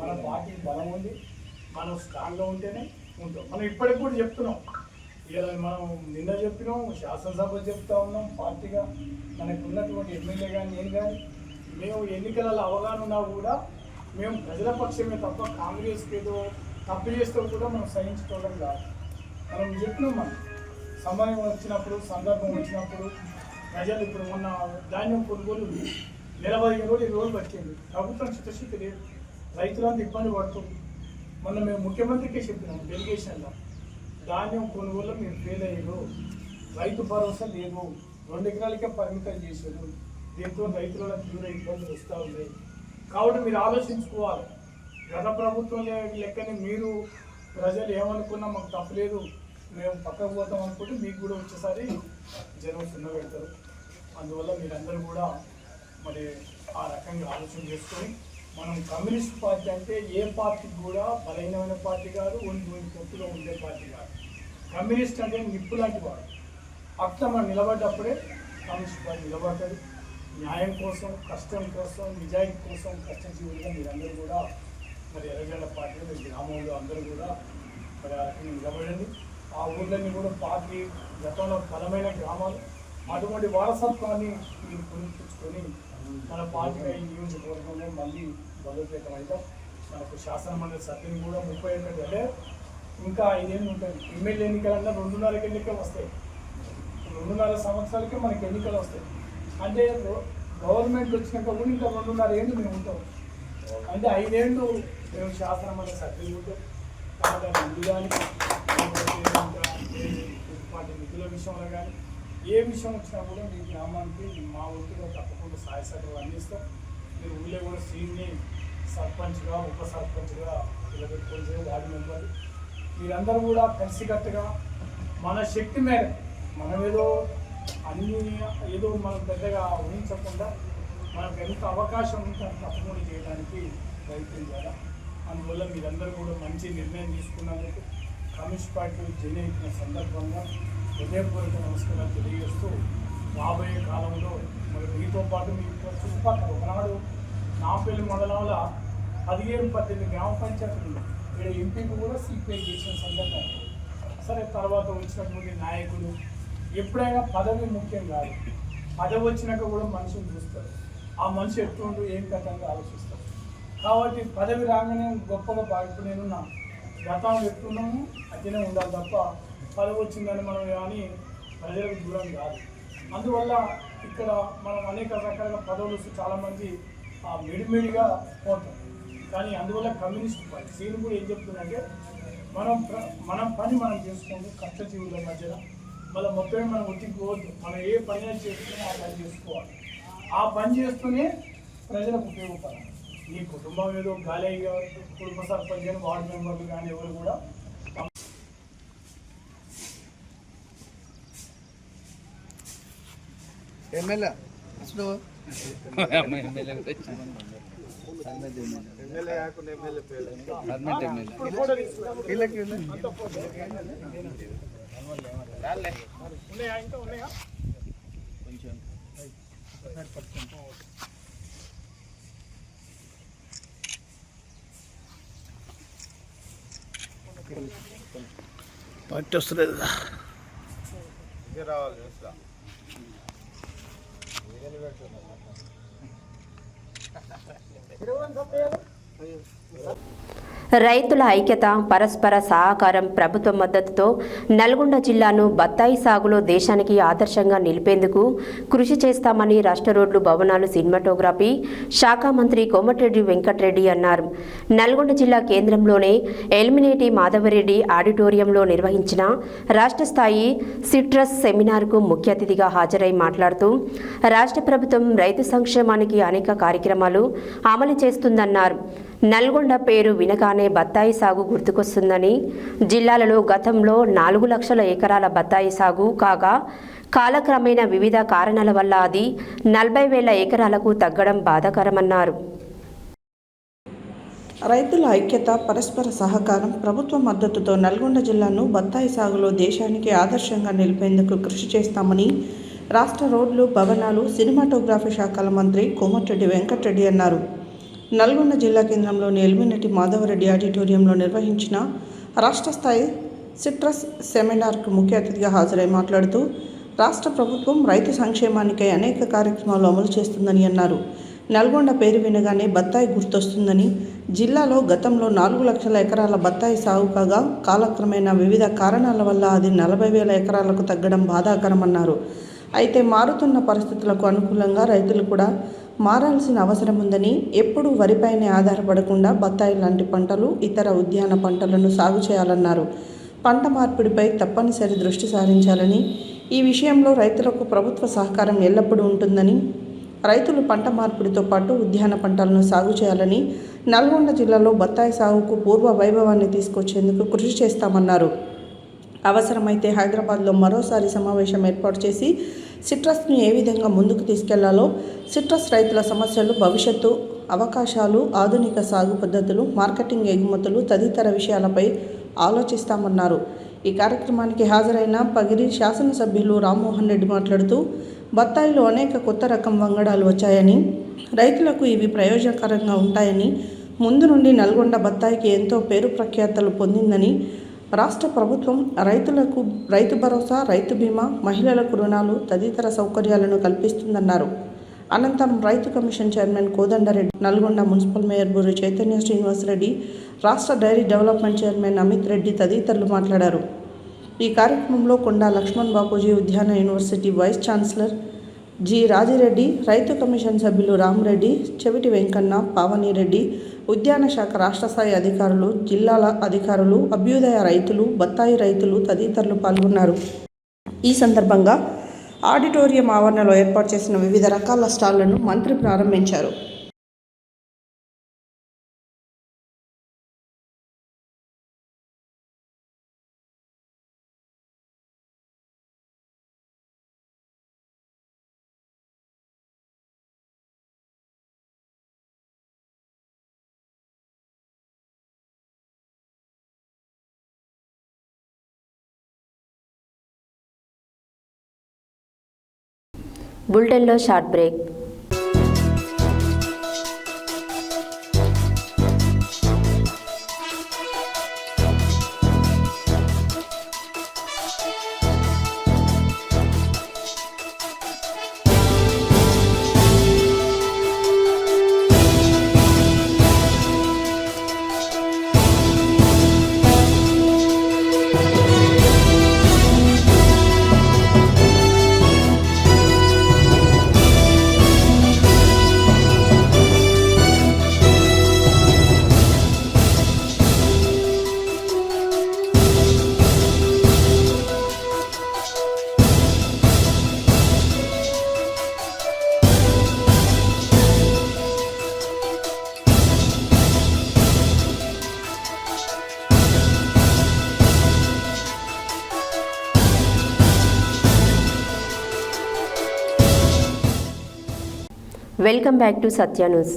మన పార్టీకి బలం ఉంది, మనం స్ట్రాంగ్గా ఉంటేనే ఉంటాం. మనం ఇప్పటికి కూడా చెప్తున్నాం, ఇలా మనం నిన్న చెప్పినాం, శాసనసభ చెప్తా ఉన్నాం. పార్టీగా మనకు ఉన్నటువంటి ఎమ్మెల్యే కానీ నేను కానీ మేము ఎన్నికలలో అవగాహన ఉన్నా కూడా మేము ప్రజల పక్షమే తప్ప కాంగ్రెస్కి ఏదో తప్పు చేస్తే కూడా మనం సహించుకోవడం కాదు. మనం చెప్పినాం, మనం సమయం వచ్చినప్పుడు సందర్భం వచ్చినప్పుడు ప్రజలు ఇప్పుడు మొన్న ధాన్యం కొనుగోలు 15 రోజులు 20 రోజులు పట్టింది. ప్రభుత్వం చిత్తశుద్ధి లేదు, రైతులంతా ఇబ్బంది పడుతుంది. మొన్న మేము ముఖ్యమంత్రికే చెప్పినాం డెలిగేషన్లో, ధాన్యం కొనుగోలు మీరు ఫెయిల్ అయ్యారు, రైతు భరోసా లేదు, 2 ఎకరాలకే పరిమితం చేశారు, దీంతో రైతుల తీవ్ర ఇబ్బందులు వస్తూ ఉన్నాయి. కాబట్టి మీరు ఆలోచించుకోవాలి. గత ప్రభుత్వం లెక్కని మీరు ప్రజలు ఏమనుకున్నా మాకు తప్పలేదు, మేము పక్కకు పోతాం అనుకుంటే మీకు కూడా వచ్చేసారి జనం సున్న పెడతారు. అందువల్ల మీరందరూ కూడా ఆ రకంగా ఆలోచన చేసుకొని మనం కమ్యూనిస్ట్ పార్టీ అంటే ఏ పార్టీకి కూడా బలహీనమైన పార్టీ కాదు, ఒంటి పొత్తుగా ఉండే పార్టీ కాదు. కమ్యూనిస్ట్ అంటే నిప్పు లాంటి వాడు. అట్లా మనం నిలబడ్డప్పుడే కమ్యూనిస్ట్ పార్టీ నిలబడుతుంది. న్యాయం కోసం, కష్టం కోసం, నిజాయితీ కోసం కష్టజీవులుగా మీరందరూ కూడా ఎర్రజెండా పార్టీలో మీ గ్రామంలో అందరూ కూడా ఆ రకంగా నిలబడండి. ఆ ఊళ్ళన్నీ కూడా పార్టీ గతంలో బలమైన గ్రామాలు, అటువంటి వారసత్వాన్ని మీరు పునరుద్ధరించుకొని మన పార్టీగా ఈ నియోజకవర్గంలో మళ్ళీ బలోపేతం అయితే మనకు శాసనమండలి సభ్యులు కూడా 31 అంటే ఇంకా 5 ఏళ్ళు ఉంటాయి. ఎమ్మెల్యే ఎన్నికలన్నా 2.5 ఎన్నికలు వస్తాయి. 2.5 సంవత్సరాలకే మనకి ఎన్నికలు వస్తాయి. అంటే గవర్నమెంట్ వచ్చినాక కూడా ఇంకా 2.5 ఏళ్ళు మేము ఉంటాం. అంటే 5 ఏళ్ళు మేము శాసనమండలి సభ్యులు ఉంటాం. కాబట్టి నిధులు కానీ పార్టీ నిధుల విషయంలో కానీ ఏ విషయం వచ్చినా కూడా మీ గ్రామానికి మా ఊరిలో తప్పకుండా సహాయ సహకారాలు అందిస్తాం. మీరు ఊళ్ళో కూడా సీన్ని సర్పంచ్గా, ఉప సర్పంచ్గా నిలబెట్టుకొని వార్డు మెంబర్లు మీరందరూ కూడా కలిసికట్టుగా మన శక్తి మేర మనం ఏదో మనం పెద్దగా ఊహించకుండా మనకు ఎంత అవకాశం ఉంటే తప్పకుండా చేయడానికి ప్రయత్నం చేయాలి. అందువల్ల మీరందరూ కూడా మంచి నిర్ణయం తీసుకున్నందుకు కమ్యూనిస్ట్ పార్టీ జనయిన సందర్భంగా హృదయపూర్వక నమస్కారాలు తెలియజేస్తూ రాబోయే కాలంలో మీతో పాటు మీ చుట్టుపక్కల ఒకనాడు నాంపల్లి మండలంలో 17-18 గ్రామ పంచాయతీలు ఉన్నాయి. ఇక్కడ ఎంపీకి కూడా సిపిఐ చేసిన సందర్భం. సరే, తర్వాత వచ్చినటువంటి నాయకులు ఎప్పుడైనా పదవి ముఖ్యం కాదు, పదవి వచ్చినాక కూడా మనిషిని చూస్తారు. ఆ మనిషి ఎట్లుంటూ ఏం కథంగా ఆలోచిస్తారు. కాబట్టి పదవి రాగానే గొప్పగా ఇప్పుడు నేనున్నా గతంలో ఎట్లున్నాము అట్లనే ఉండాలి తప్ప పదవి వచ్చిందని మనం కానీ ప్రజలకు దూరం కాదు. అందువల్ల ఇక్కడ మనం అనేక రకాల పదవులు వస్తే చాలామంది మెడిమెడిగా పోతాం. కానీ అందువల్ల కమ్యూనిస్ట్ పార్టీ సీన్ కూడా ఏం చెప్తుందంటే మనం పని మనం చేసుకోండి కష్టజీవుల మధ్యన. మళ్ళీ మొత్తమే మనం ఒత్తిపోవద్దు. మనం ఏ పని చేసుకుని ఆ పని చేసుకోవాలి. ఆ పని చేస్తూనే ప్రజలకు ఉపయోగపడాలి. ఈ కుటుంబం ఏదో గాలి కుటుంబ సర్పంచ్ కానీ వార్డు మెంబర్లు కానీ ఎవరు కూడా ఎమ్మెల్యే ఉన్నాయా ఇంకా ఉన్నాయా కొంచెం పార్టీ వస్తలేదు రావాలి రైతుల ఐక్యత, పరస్పర సహకారం, ప్రభుత్వ మద్దతుతో నల్గొండ జిల్లాను బత్తాయి సాగులో దేశానికి ఆదర్శంగా నిలిపేందుకు కృషి చేస్తామని రాష్ట్ర రోడ్లు, భవనాలు, సినిమాటోగ్రఫీ శాఖ మంత్రి కోమటిరెడ్డి వెంకటరెడ్డి అన్నారు. నల్గొండ జిల్లా కేంద్రంలోనే ఎలిమినేటి మాధవరెడ్డి ఆడిటోరియంలో నిర్వహించిన రాష్ట్ర స్థాయి సిట్రస్ సెమినార్కు ముఖ్య అతిథిగా హాజరై మాట్లాడుతూ రాష్ట్ర ప్రభుత్వం రైతు సంక్షేమానికి అనేక కార్యక్రమాలు అమలు చేస్తుందన్నారు. నల్గొండ పేరు వినగానే బత్తాయి సాగు గుర్తుకొస్తుందని, జిల్లాలలో గతంలో 4 లక్షల ఎకరాల బత్తాయి సాగు కాగా కాలక్రమేణా వివిధ కారణాల వల్ల అది 40,000 ఎకరాలకు తగ్గడం బాధాకరమన్నారు. రైతుల ఐక్యత, పరస్పర సహకారం, ప్రభుత్వ మద్దతుతో నల్గొండ జిల్లాను బత్తాయి సాగులో దేశానికి ఆదర్శంగా నిలిపేందుకు కృషి చేస్తామని రాష్ట్ర రోడ్లు, భవనాలు, సినిమాటోగ్రఫీ శాఖల మంత్రి కోమటిరెడ్డి వెంకటరెడ్డి అన్నారు. నల్గొండ జిల్లా కేంద్రంలోని ఎలిమినేటి మాధవరెడ్డి ఆడిటోరియంలో నిర్వహించిన రాష్ట్ర స్థాయి సిట్రస్ సెమినార్కు ముఖ్య అతిథిగా హాజరై మాట్లాడుతూ రాష్ట్ర ప్రభుత్వం రైతు సంక్షేమానికై అనేక కార్యక్రమాలు అమలు చేస్తుందని అన్నారు. నల్గొండ పేరు వినగానే బత్తాయి గుర్తొస్తుందని, జిల్లాలో గతంలో 4 లక్షల ఎకరాల బత్తాయి సాగు కాగా కాలక్రమేణా వివిధ కారణాల వల్ల అది 40,000 ఎకరాలకు తగ్గడం బాధాకరమన్నారు. అయితే మారుతున్న పరిస్థితులకు అనుకూలంగా రైతులు కూడా మారాల్సిన అవసరం ఉందని, ఎప్పుడూ వరిపైనే ఆధారపడకుండా బత్తాయి లాంటి పంటలు, ఇతర ఉద్యాన పంటలను సాగు చేయాలన్నారు. పంట మార్పిడిపై తప్పనిసరి దృష్టి సారించాలని, ఈ విషయంలో రైతులకు ప్రభుత్వ సహకారం ఎల్లప్పుడూ ఉంటుందని, రైతులు పంట మార్పిడితో పాటు ఉద్యాన పంటలను సాగు చేయాలని, నల్గొండ జిల్లాలో బత్తాయి సాగుకు పూర్వ వైభవాన్ని తీసుకొచ్చేందుకు కృషి చేస్తామన్నారు. అవసరమైతే హైదరాబాద్లో మరోసారి సమావేశం ఏర్పాటు చేసి సిట్రస్ను ఏ విధంగా ముందుకు తీసుకెళ్లాలో, సిట్రస్ రైతుల సమస్యలు, భవిష్యత్తు అవకాశాలు, ఆధునిక సాగు పద్ధతులు, మార్కెటింగ్, ఎగుమతులు తదితర విషయాలపై ఆలోచిస్తామన్నారు. ఈ కార్యక్రమానికి హాజరైన పగిరి శాసనసభ్యులు రామ్మోహన్ రెడ్డి మాట్లాడుతూ బత్తాయిలో అనేక కొత్త రకం వంగడాలు వచ్చాయని, రైతులకు ఇవి ప్రయోజనకరంగా ఉంటాయని, ముందు నుండి నల్గొండ బత్తాయికి ఎంతో పేరు ప్రఖ్యాతలు పొందిందని, రాష్ట్ర ప్రభుత్వం రైతులకు రైతు భరోసా, రైతు బీమా, మహిళలకు రుణాలు తదితర సౌకర్యాలను కల్పిస్తుందన్నారు. అనంతరం రైతు commission chairman Kodandareddy, Nalgonda municipal mayor Burri Chaitanya Srinivasareddy, రాష్ట్ర dairy development chairman Amit Reddy తదితరులు మాట్లాడారు. ఈ కార్యక్రమంలో కొండా లక్ష్మణ్ బాపూజీ ఉద్యాన university vice chancellor G Rajireddy, రైతు కమిషన్ సభ్యులు రామరెడ్డి, చెవిటి వెంకన్న, పావనిరెడ్డి, ఉద్యాన శాఖ రాష్ట్ర స్థాయి అధికారులు, జిల్లాల అధికారులు, అభ్యుదయ రైతులు, బత్తాయి రైతులు తదితరులు పాల్గొన్నారు. ఈ సందర్భంగా ఆడిటోరియం ఆవరణలో ఏర్పాటు చేసిన వివిధ రకాల స్టాళ్లను మంత్రి ప్రారంభించారు. బులెటిన్లో short break. Welcome back to Satya news.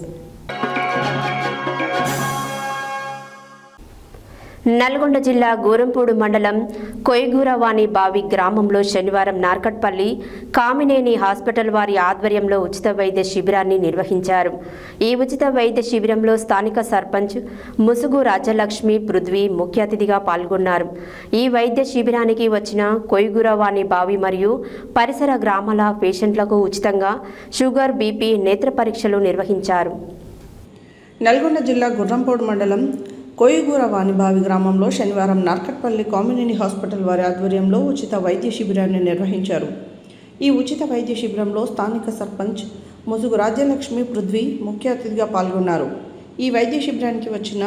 Nalgonda జిల్లా గోరంపూడు మండలం కొయ్గూరవాణి బావి గ్రామంలో శనివారం నార్కట్పల్లి కామినేని హాస్పిటల్ వారి ఆధ్వర్యంలో ఉచిత వైద్య శిబిరాన్ని నిర్వహించారు. ఈ ఉచిత వైద్య శిబిరంలో స్థానిక సర్పంచ్ ముసుగు రాజ్యలక్ష్మి, పృథ్వీ ముఖ్య అతిథిగా పాల్గొన్నారు. ఈ వైద్య శిబిరానికి వచ్చిన కొయ్గూరవాణి బావి మరియు పరిసర గ్రామాల పేషెంట్లకు ఉచితంగా షుగర్, బీపీ, నేత్ర పరీక్షలు నిర్వహించారు. నల్గొండ జిల్లా గుర్రంపోడు మండలం కోయిగూర వానిబావి గ్రామంలో శనివారం నార్కట్పల్లి కామినేని హాస్పిటల్ వారి ఆధ్వర్యంలో ఉచిత వైద్య శిబిరాన్ని నిర్వహించారు. ఈ ఉచిత వైద్య శిబిరంలో స్థానిక సర్పంచ్ ముసుగు రాజ్యలక్ష్మి పృథ్వీ ముఖ్య అతిథిగా పాల్గొన్నారు. ఈ వైద్య శిబిరానికి వచ్చిన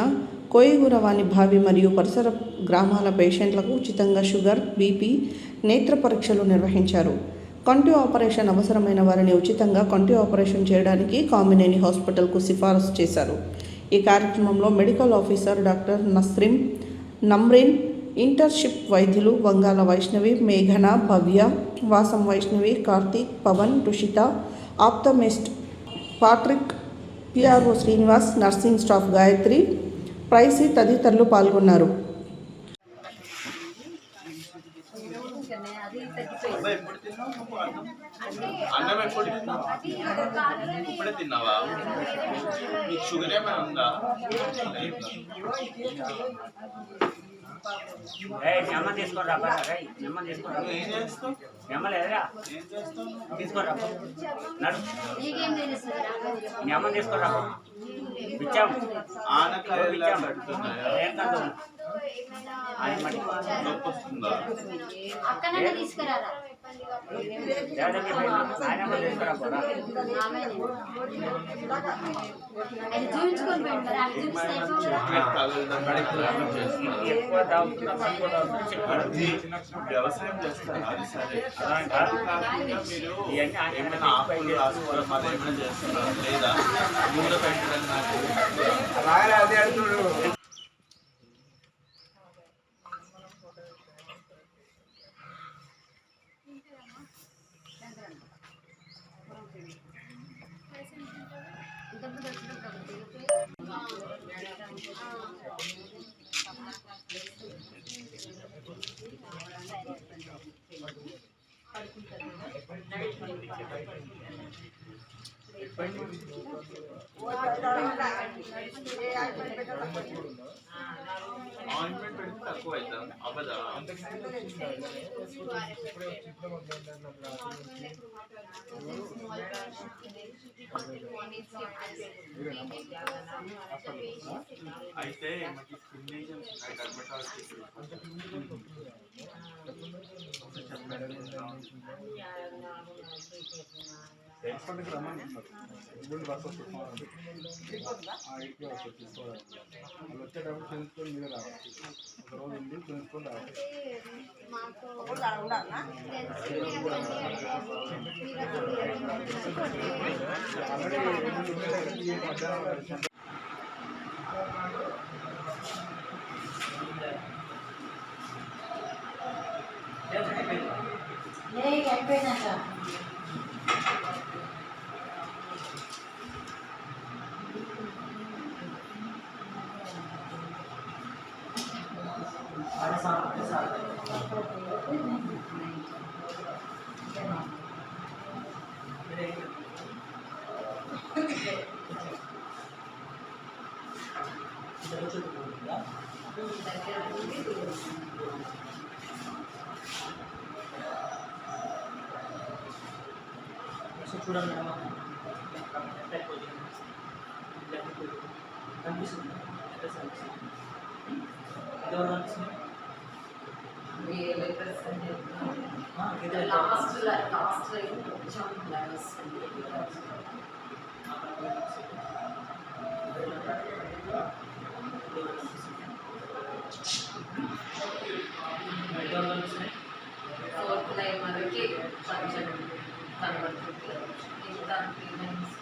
కోయిగూర వానిబావి మరియు పరిసర గ్రామాల పేషెంట్లకు ఉచితంగా షుగర్, బీపీ, నేత్ర పరీక్షలు నిర్వహించారు. కంటి ఆపరేషన్ అవసరమైన వారిని ఉచితంగా కంటి ఆపరేషన్ చేయడానికి కామినేని హాస్పిటల్కు సిఫారసు చేశారు. ఈ కార్యక్రమంలో medical officer doctor Namreen, internship వైద్యులు వంగాల వైష్ణవి, మేఘన, Bhavya, Vasam Vaishnavi, Karthik, Pavan, Rushitha, optometrist Patrick, PRO Srinivas, nursing staff Gayatri, Praisy తదితరులు పాల్గొన్నారు. అన్నం ఎప్పుడు ఇప్పుడే తిన్నావా? నీకు షుగర్ ఏమైనా ఉందా? నెమ్మ తీసుకోరా నెమ్మ తీసుకోరా ఏం చేస్తావు? నెమ్మలేదురా ఏం చేస్తావు? తీసుకోరా నడు నెమ్మ తీసుకోరా ఇచ్చాము ఆనకాయలు పెడుతున్నాయా? నొప్పి వస్తుందా? వ్యవసాయం చేస్తారు, అది సరే. మీరు ఏమైనా ఆకులు రాసుకోవడం మరి ఏమైనా చేస్తున్నారా లేదా? ముందు పెట్టడం నాకు ఆయింట్మెంట్ పెడితే తక్కువ అవుతుంది అవ్వదా? అయితే మనకి స్కిన్ లేజన్స్ ఉన్నాయి, డర్మటాలజీ వచ్చేటప్పుడు తెలుసుకొని మీద రావాలి. ఒక రోజు ఉండి తెలుసుకొని రావాలి. అయిపోయినాక చూడండి కనిపిస్తుంది ఫోర్త్ లైన్ వరకు కొంచెం కనబడుతుంది. మిగతా ట్రీట్మెంట్స్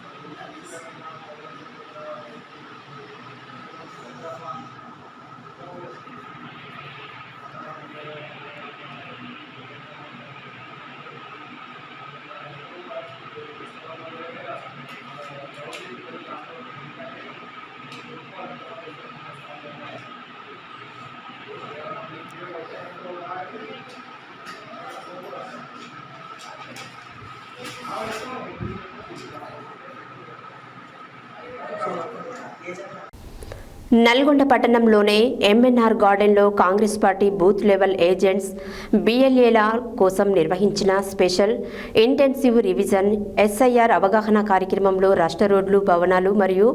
నల్గొండ పట్టణంలోనే ఎంఎన్ఆర్ గార్డెన్లో Congress party booth level agents బిఎల్ఏల కోసం నిర్వహించిన స్పెషల్ ఇంటెన్సివ్ రివిజన్ ఎస్ఐఆర్ అవగాహన కార్యక్రమంలో రాష్ట్ర రోడ్లు, భవనాలు మరియు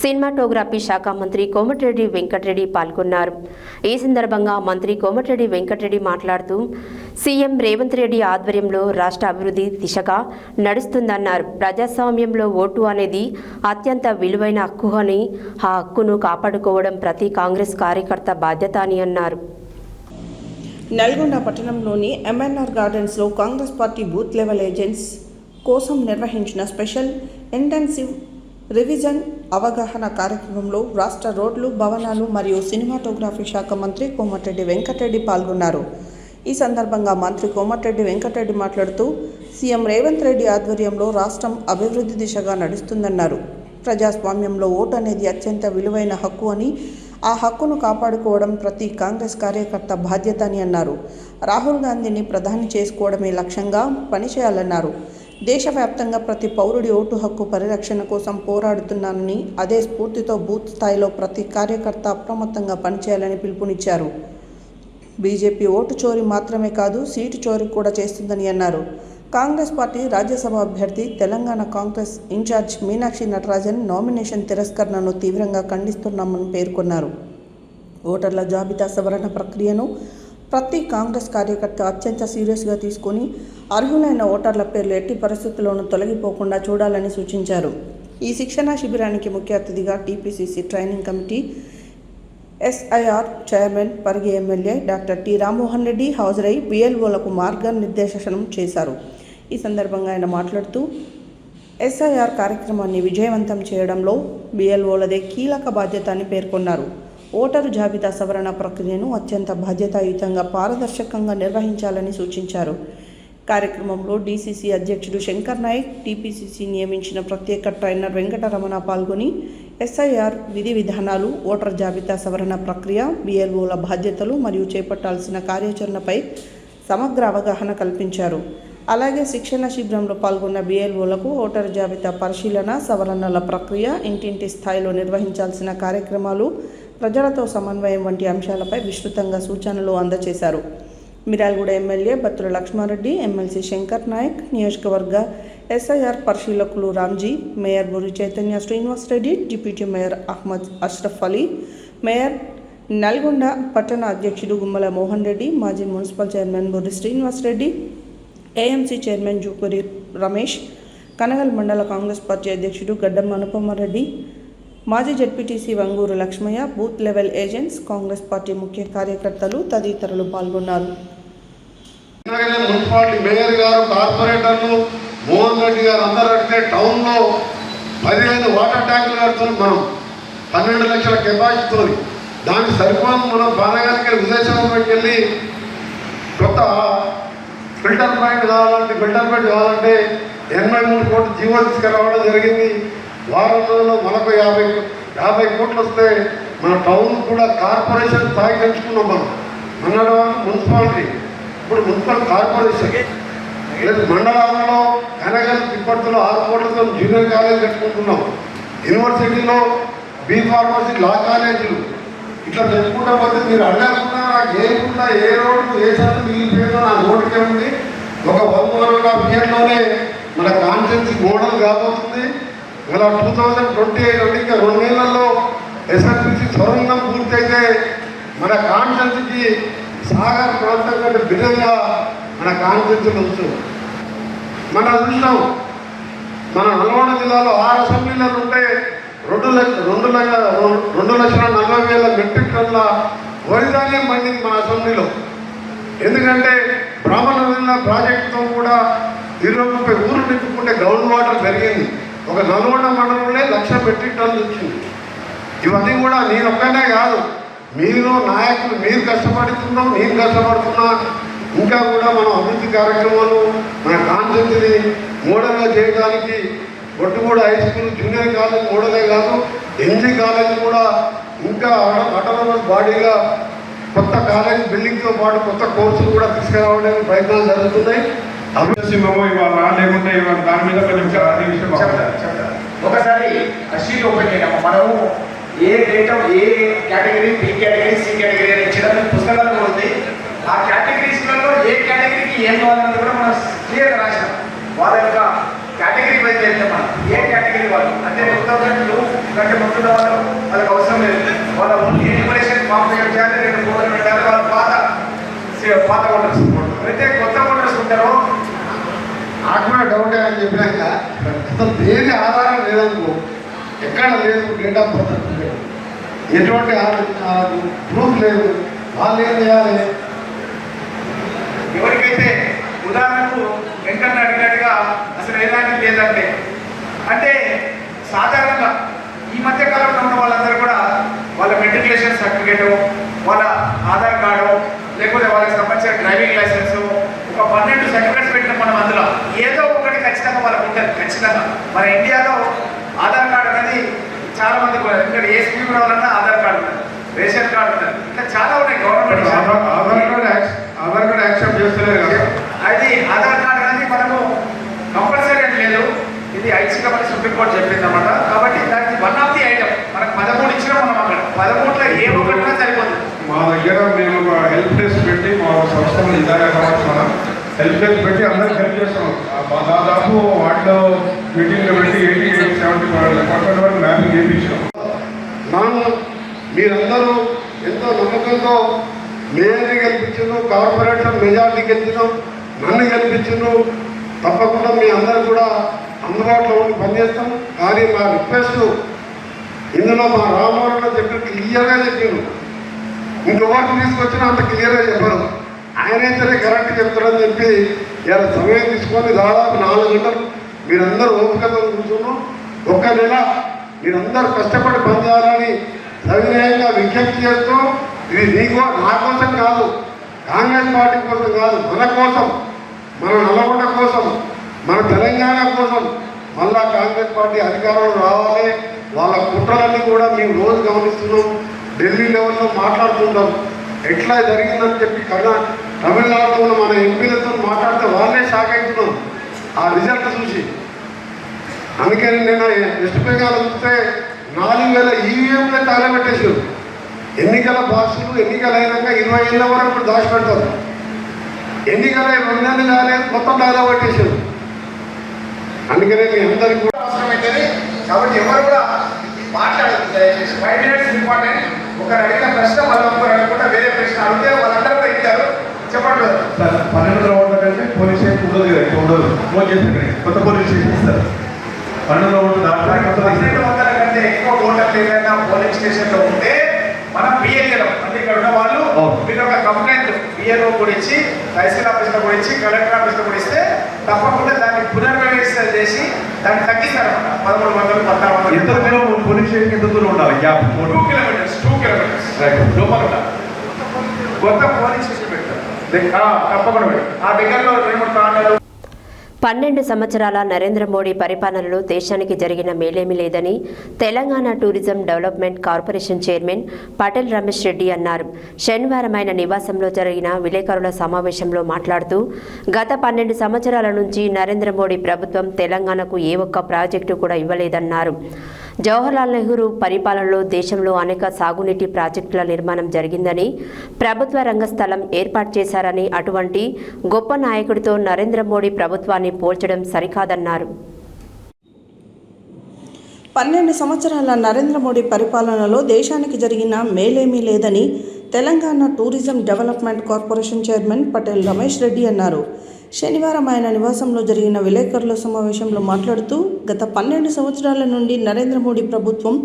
సినిమాటోగ్రఫీ శాఖ మంత్రి కోమటిరెడ్డి వెంకటరెడ్డి పాల్గొన్నారు. ఈ సందర్భంగా మంత్రి కోమటిరెడ్డి వెంకటరెడ్డి మాట్లాడుతూ సీఎం రేవంత్ రెడ్డి ఆధ్వర్యంలో రాష్ట్ర అభివృద్ధి దిశగా నడుస్తుందన్నారు. ప్రజాస్వామ్యంలో ఓటు అనేది అత్యంత విలువైన హక్కు అని ఆ హక్కును కాపాడుకోవడం ప్రతి కాంగ్రెస్ కార్యకర్త బాధ్యత అని అన్నారు. నల్గొండ పట్టణంలోని ఎంఎన్ఆర్ గార్డెన్స్లో Congress party booth level agents కోసం నిర్వహించిన స్పెషల్ ఇంటెన్సివ్ రివిజన్ అవగాహన కార్యక్రమంలో రాష్ట్ర రోడ్లు, భవనాలు మరియు సినిమాటోగ్రఫీ శాఖ మంత్రి కోమటిరెడ్డి వెంకటరెడ్డి పాల్గొన్నారు. ఈ సందర్భంగా మంత్రి కోమటిరెడ్డి వెంకటరెడ్డి మాట్లాడుతూ సీఎం రేవంత్ రెడ్డి ఆధ్వర్యంలో రాష్ట్రం అభివృద్ధి దిశగా నడుస్తుందన్నారు. ప్రజాస్వామ్యంలో ఓటు అనేది అత్యంత విలువైన హక్కు అని ఆ హక్కును కాపాడుకోవడం ప్రతి కాంగ్రెస్ కార్యకర్త బాధ్యత అని అన్నారు. రాహుల్ గాంధీని ప్రధాని చేసుకోవడమే లక్ష్యంగా పనిచేయాలన్నారు. దేశవ్యాప్తంగా ప్రతి పౌరుడి ఓటు హక్కు పరిరక్షణ కోసం పోరాడుతున్నానని, అదే స్ఫూర్తితో బూత్ స్థాయిలో ప్రతి కార్యకర్త అప్రమత్తంగా పనిచేయాలని పిలుపునిచ్చారు. బీజేపీ ఓటు చోరీ మాత్రమే కాదు, సీటు చోరీ కూడా చేస్తుందని అన్నారు. కాంగ్రెస్ పార్టీ రాజ్యసభ అభ్యర్థి, తెలంగాణ కాంగ్రెస్ ఇన్ఛార్జ్ మీనాక్షి నటరాజన్ నామినేషన్ తిరస్కరణను తీవ్రంగా ఖండిస్తున్నామని పేర్కొన్నారు. ఓటర్ల జాబితా సవరణ ప్రక్రియను ప్రతి కాంగ్రెస్ కార్యకర్త అత్యంత సీరియస్గా తీసుకుని అర్హులైన ఓటర్ల పేర్లు ఎట్టి పరిస్థితుల్లోనూ తొలగిపోకుండా చూడాలని సూచించారు. ఈ శిక్షణా శిబిరానికి ముఖ్య అతిథిగా TPCC training committee SIR chairman, Parigi MLA doctor T Rammohan Reddy హాజరై బిఎల్ఓలకు మార్గనిర్దేశనం చేశారు. ఈ సందర్భంగా ఆయన మాట్లాడుతూ ఎస్ఐఆర్ కార్యక్రమాన్ని విజయవంతం చేయడంలో బిఎల్ఓలదే కీలక బాధ్యత అని పేర్కొన్నారు. ఓటరు జాబితా సవరణ ప్రక్రియను అత్యంత బాధ్యతాయుతంగా, పారదర్శకంగా నిర్వహించాలని సూచించారు. కార్యక్రమంలో డీసీసీ అధ్యక్షుడు శంకర్ నాయక్, టీపీసీసీ నియమించిన ప్రత్యేక ట్రైనర్ వెంకటరమణ పాల్గొని ఎస్ఐఆర్ విధి విధానాలు, ఓటర్ జాబితా సవరణ ప్రక్రియ, బిఎల్ఓల బాధ్యతలు మరియు చేపట్టాల్సిన కార్యాచరణపై సమగ్ర అవగాహన కల్పించారు. అలాగే శిక్షణ శిబిరంలో పాల్గొన్న బిఎల్ఓలకు ఓటర్ జాబితా పరిశీలన, సవరణల ప్రక్రియ, ఇంటింటి స్థాయిలో నిర్వహించాల్సిన కార్యక్రమాలు, ప్రజలతో సమన్వయం వంటి అంశాలపై విస్తృతంగా సూచనలు అందజేశారు. మిర్యాలగూడ ఎమ్మెల్యే బత్తుల లక్ష్మారెడ్డి, ఎమ్మెల్సీ శంకర్ నాయక్, నియోజకవర్గ ఎస్ఐఆర్ పరిశీలకులు Ramji, mayor Burri Chaitanya Srinivas Reddy, deputy mayor Ahmed Ashraf Ali, mayor Nalgonda పట్టణ అధ్యక్షుడు గుమ్మల మోహన్ రెడ్డి, మాజీ municipal chairman Burri Srinivas Reddy, AMC chairman Jukuri Ramesh, Kanagal మండల కాంగ్రెస్ పార్టీ అధ్యక్షుడు గడ్డం అనుపమారెడ్డి, మాజీ ZPTC Vanguru Lakshmaiah, booth level agents, Congress party ముఖ్య కార్యకర్తలు తదితరులు పాల్గొన్నారు. మున్సిపాలిటీ మేయర్ గారు, కార్పొరేటర్లు, మోహన్ రెడ్డి గారు అందరూ అడిగితే టౌన్లో 15 వాటర్ ట్యాంకులు కడుతున్నాం. మనం 12 లక్షల కెపాసిటీతో దానికి సరిపోను. మనం బాలగారికి విదేశాలకు వెళ్ళి కొత్త ఫిల్టర్ పాయింట్ కావాలంటే 83 కోట్లు జీవో తీసుకురావడం జరిగింది. వారం రోజుల్లో మనకు 50 కోట్లు వస్తే మన టౌన్ కూడా కార్పొరేషన్ స్థాయి పెంచుకున్నాం. మనం అన్నడు మున్సిపాలిటీ, ఇప్పుడు మున్సిపల్ కార్పొరేషన్. మండలాలలో కనగల్ తిప్పర్తిలో 6 కోట్లతో జూనియర్ కాలేజ్ కట్టుకుంటున్నాం. యూనివర్సిటీలో బీ ఫార్మసీ, లా కాలేజీలు ఇట్లా పెట్టుకుంటా పోతే మీరు అడగకుండా నాకు ఏముందా, ఏ రోడ్డు ఏ శాతం మిగిలిపోయిందో నా నోటికే ఉంది. ఒక 1.5 ఇయర్లోనే మన కాన్స్టిట్యున్సీ మోడల్ కాబోతుంది. ఇలా 2028 అంటే ఇంకా 2 నెలల్లో ఎస్ఎల్బిసి సొరంగం పూర్తయితే మన కాన్స్టిట్యున్సీకి సాగర్ ప్రాంతం కంటే భిన్నంగా మన కాన్స్టిట్యున్సీలు వస్తుంది. మనం చూసినాం, మన నల్గొండ జిల్లాలో 6 అసెంబ్లీలు ఉంటే 2,40,000 మెట్రిక్ టన్నుల వరి ధాన్యం పండింది మన అసెంబ్లీలో. ఎందుకంటే బ్రాహ్మణ ప్రాజెక్టుతో కూడా 20-30 ఊరు నింపుకుంటే గ్రౌండ్ వాటర్ పెరిగింది. ఒక నల్గొండ మండలంలో 1,00,000 మెట్రిక్ టన్నులు వచ్చింది. ఇవన్నీ కూడా నేను ఒక్కనే కాదు, మీరు నాయకులు, మీరు కష్టపడుతున్నాం, నేను కష్టపడుతున్నా. ఇంకా కూడా మనం అభివృద్ధి కార్యక్రమాలు మన కాన్స్టిట్యున్సీని మోడల్గా చేయడానికి Bottuguda high school, junior college మోడలే కాదు, ఎన్జీ కాలేజ్ కూడా ఇంకా ఆటోనమస్ బాడీగా కొత్త కాలేజ్ బిల్డింగ్తో పాటు కొత్త కోర్సులు కూడా తీసుకురావడానికి ప్రయత్నాలు జరుగుతున్నాయి. అభివృద్ధి ఇవాళ లేకుంటే ఇవాళ దాని మీద కొంచెం విషయం ఒకసారి ఆ షీట్ ఓపెన్ చేయడం. మనము ఏ data A category, B category, C category అని ఇచ్చడం పుస్తకాలు ఉంది. ఆ కేటగిరీస్లలో ఏ కేటగిరీకి ఏం కావాలన్నది కూడా మనం క్లియర్గా రాసినాం. వాళ్ళ యొక్క కేటగిరీ వైజ్ వెళ్తే మనం ఏ కేటగిరీ వాళ్ళు అంటే 2002 కంటే ముందు వాళ్ళకి అవసరం లేదు. వాళ్ళ ఎన్యుమరేషన్ ఫామ్ చేయాలి, 2 ఫోటోలు పెట్టాలి. వాళ్ళ పాత ఓటర్స్ అయితే కొత్త ఓటర్స్ ఉంటారో నాకు కూడా డౌట్ అని చెప్పినాక అసలు దేని ఆధారం లేదనుకో, ఎక్కడ లేదు, డేట్ ఆఫ్ బర్త్ లేదు, ఎటువంటి ప్రూఫ్ లేదు, వాళ్ళు ఏం చేయాలి? ఎవరికైతే ఉదాహరణకు వెంకన్న అడిగినట్టుగా అసలు ఎలాంటి లేదంటే అంటే సాధారణంగా ఈ మధ్య కాలంలో ఉన్న వాళ్ళందరూ కూడా వాళ్ళ మెట్రికులేషన్ సర్టిఫికేటు, వాళ్ళ ఆధార్ కార్డు, లేకపోతే వాళ్ళకి సంబంధించిన డ్రైవింగ్ లైసెన్స్, ఒక 12 సర్టిఫికేట్స్ పెట్టిన మనం అందులో ఏదో ఒకటి ఖచ్చితంగా వాళ్ళకు ఉంటుంది. ఖచ్చితంగా మన ఇండియాలో ఆధార్ కార్డు అనేది చాలా మంది కూడా ఇక్కడ ఏ స్కీమ్ రావాలన్నా ఆధార్ కార్డు ఉంటుంది, రేషన్ కార్డు ఉంటుంది, ఇంకా చాలా ఉన్నాయి. గవర్నమెంట్ ఆధార్ కార్డు యాక్సెప్ట్ చేస్తలేదు కదా. అది ఆధార్ కార్డు అనేది మనము కంపల్సరీ అని లేదు. ఇది ఐసీగా మన సుప్రీంకోర్టు చెప్పింది అన్నమాట. కాబట్టి దానికి 1 ఆఫ్ ది ఐటమ్ మనకు 13 ఇచ్చినా మనం అక్కడ 13లో ఏ ఒకటినా సరిపోతుంది. మా దగ్గర మేము ఒక హెల్ప్ డెస్క్ పెట్టి మా సంస్థలు ఇదాగా సంవత్సరం హెల్ప్ డెస్క్ పెట్టి అందరికి హెల్ప్ చేస్తున్నాం. దాదాపు వాటిలో మీటింగ్లో పెట్టి 80-70% వరకు మ్యాపింగ్ చేయించాం. మనం మీరందరూ ఎంతో నమ్మకంతో మేయర్ని గెలిపించను, కార్పొరేటర్ మెజార్టీ గెలిచినాం, నన్ను గెలిపించను. తప్పకుండా మీ అందరూ కూడా అందుబాటులో ఉండి పనిచేస్తాం. కానీ మా రిక్వెస్ట్ ఇందులో మా రామవరం చెప్పి క్లియర్గా చెప్పిండు. ఇంకెవరికి తీసుకొచ్చినా అంత క్లియర్గా చెప్పారు. ఆయనైతేనే కరెక్ట్ చెప్తారని చెప్పి ఇలా సమయం తీసుకొని దాదాపు 4 గంటలు మీరందరూ ఓపికతో కూర్చున్నాం. 1 నెల మీరందరూ కష్టపడి పనిచేయాలని సవినయంగా విజ్ఞప్తి చేస్తూ, ఇది నా కోసం కాదు, కాంగ్రెస్ పార్టీ కోసం కాదు, మన కోసం, మన నల్గొండ కోసం, మన తెలంగాణ కోసం మళ్ళా కాంగ్రెస్ పార్టీ అధికారంలో రావాలి. వాళ్ళ కుట్రలన్నీ కూడా మేము రోజు గమనిస్తున్నాం. ఢిల్లీ లెవెల్లో మాట్లాడుతుంటాం. ఎట్లా జరిగిందని చెప్పి తమిళనాడులో ఉన్న మన ఎంపీలతో మాట్లాడితే వాళ్ళే షాక్ అవుతున్నాం ఆ రిజల్ట్ చూసి. అందుకని నేను వెస్ట్ బెంగాల్ చూస్తే 4000 ఈవీఎంలే తాళపెట్టేసారు. ఎన్నికల బాక్సులు ఎన్నికలు అయినాక 20 ఏళ్ళ వరకు దాచిపెడతారు. ఎన్నికలు 2 నెలలు కాలేదు, మొత్తం తాళపెట్టేసారు. అందుకనే మీ అందరికీ కూడా అవసరమైతే కాబట్టి ఎవరు కూడా మాట్లాడదు. దయచేసి 5 మినిట్స్ ఇంపార్టెంట్. ఒకరు అడిగిన ప్రశ్న మళ్ళీ ఒకరు అడగకుండా వేరే ప్రశ్న అడిగితే వాళ్ళందరూ కూడా ఇచ్చారు. చెప్పండి సార్. 12 ఓట్ల కంటే పోలీస్ స్టేషన్ ఉండదు కదా, ఉండదు. ఫోన్ చేసి కొత్త పోలీస్ స్టేషన్ ఇస్తారు. 12 ఓట్లు 1200 కంటే ఎక్కువ ఓటర్లు ఏదైనా పోలింగ్ స్టేషన్లో ఉంటే మనం బిఎల్ఏలో అంటే ఇక్కడ ఉన్న వాళ్ళు మీరు ఒక కంప్లైంట్ బిఎల్ఓ కూడా ఇచ్చి, తహసీల్ ఆఫీస్లో కూడా ఇచ్చి, కలెక్టర్ ఆఫీస్లో కూడా ఇస్తే తప్పకుండా దాన్ని పునర్వ్యవస్థ చేసి దాన్ని తగ్గిస్తారన్నమాట. 1300, 1400. ఎంత దూరం పోలీస్ స్టేషన్ ఎంత దూరం ఉండాలి? 2 కిలోమీటర్స్ లోపల ఉండాలి. కొత్త పోలీస్ స్టేషన్ పెట్టారు తప్పకుండా ఆ దగ్గరలో 2-3 తాండాలు. 12 సంవత్సరాల నరేంద్ర మోడీ పరిపాలనలో దేశానికి జరిగిన మేలేమీ లేదని Telangana tourism development corporation chairman Patel Ramesh Reddy అన్నారు. శనివారం ఆయన నివాసంలో జరిగిన విలేకరుల సమావేశంలో మాట్లాడుతూ గత 12 సంవత్సరాల నుంచి నరేంద్ర మోడీ ప్రభుత్వం తెలంగాణకు ఏ ఒక్క ప్రాజెక్టు కూడా ఇవ్వలేదన్నారు. జవహర్లాల్ నెహ్రూ పరిపాలనలో దేశంలో అనేక సాగునీటి ప్రాజెక్టుల నిర్మాణం జరిగిందని, ప్రభుత్వ రంగ స్థలం ఏర్పాటు చేశారని, అటువంటి గొప్ప నాయకుడితో నరేంద్ర మోడీ ప్రభుత్వాన్ని పోల్చడం సరికాదన్నారు. 12 సంవత్సరాల నరేంద్ర మోడీ పరిపాలనలో దేశానికి జరిగిన మేలేమీ లేదని Telangana tourism development corporation chairman Patel Ramesh Reddy అన్నారు. శనివారం ఆయన నివాసంలో జరిగిన విలేకరుల సమావేశంలో మాట్లాడుతూ గత 12 సంవత్సరాల నుండి నరేంద్ర మోడీ ప్రభుత్వం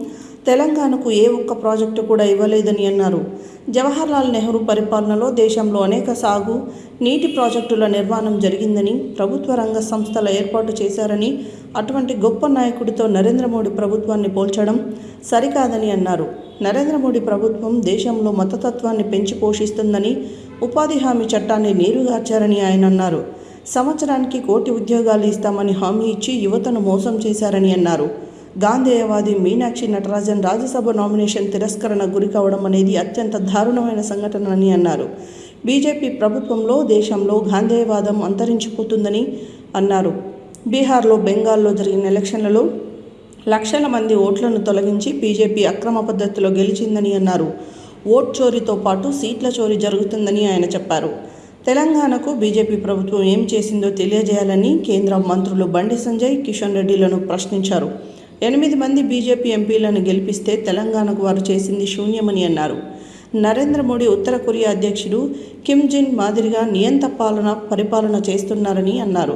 తెలంగాణకు ఏ ఒక్క ప్రాజెక్టు కూడా ఇవ్వలేదని అన్నారు. జవహర్లాల్ నెహ్రూ పరిపాలనలో దేశంలో అనేక సాగు నీటి ప్రాజెక్టుల నిర్మాణం జరిగిందని, ప్రభుత్వ రంగ సంస్థల ఏర్పాటు చేశారని, అటువంటి గొప్ప నాయకుడితో నరేంద్ర మోడీ ప్రభుత్వాన్ని పోల్చడం సరికాదని అన్నారు. నరేంద్ర మోడీ ప్రభుత్వం దేశంలో మతతత్వాన్ని పెంచి పోషిస్తుందని, ఉపాధి హామీ చట్టాన్ని నీరుగార్చారని ఆయన అన్నారు. సంవత్సరానికి 1 కోటి ఉద్యోగాలు ఇస్తామని హామీ ఇచ్చి యువతను మోసం చేశారని అన్నారు. గాంధేయవాది మీనాక్షి నటరాజన్ రాజ్యసభ నామినేషన్ తిరస్కరణ గురి కావడం అనేది అత్యంత దారుణమైన సంఘటన అని అన్నారు. బీజేపీ ప్రభుత్వంలో దేశంలో గాంధేయవాదం అంతరించిపోతుందని అన్నారు. బీహార్లో, బెంగాల్లో జరిగిన ఎలక్షన్లలో లక్షల మంది ఓట్లను తొలగించి బీజేపీ అక్రమ పద్ధతిలో గెలిచిందని అన్నారు. ఓట్ చోరీతో పాటు సీట్ల చోరీ జరుగుతుందని ఆయన చెప్పారు. తెలంగాణకు బీజేపీ ప్రభుత్వం ఏం చేసిందో తెలియజేయాలని కేంద్ర మంత్రులు బండి సంజయ్, కిషన్ రెడ్డిలను ప్రశ్నించారు. 8 మంది బీజేపీ ఎంపీలను గెలిపిస్తే తెలంగాణకు వారు చేసింది శూన్యమని అన్నారు. నరేంద్ర మోడీ ఉత్తర కొరియా అధ్యక్షుడు కిమ్ జిన్ మాదిరిగా నియంత పరిపాలన చేస్తున్నారని అన్నారు.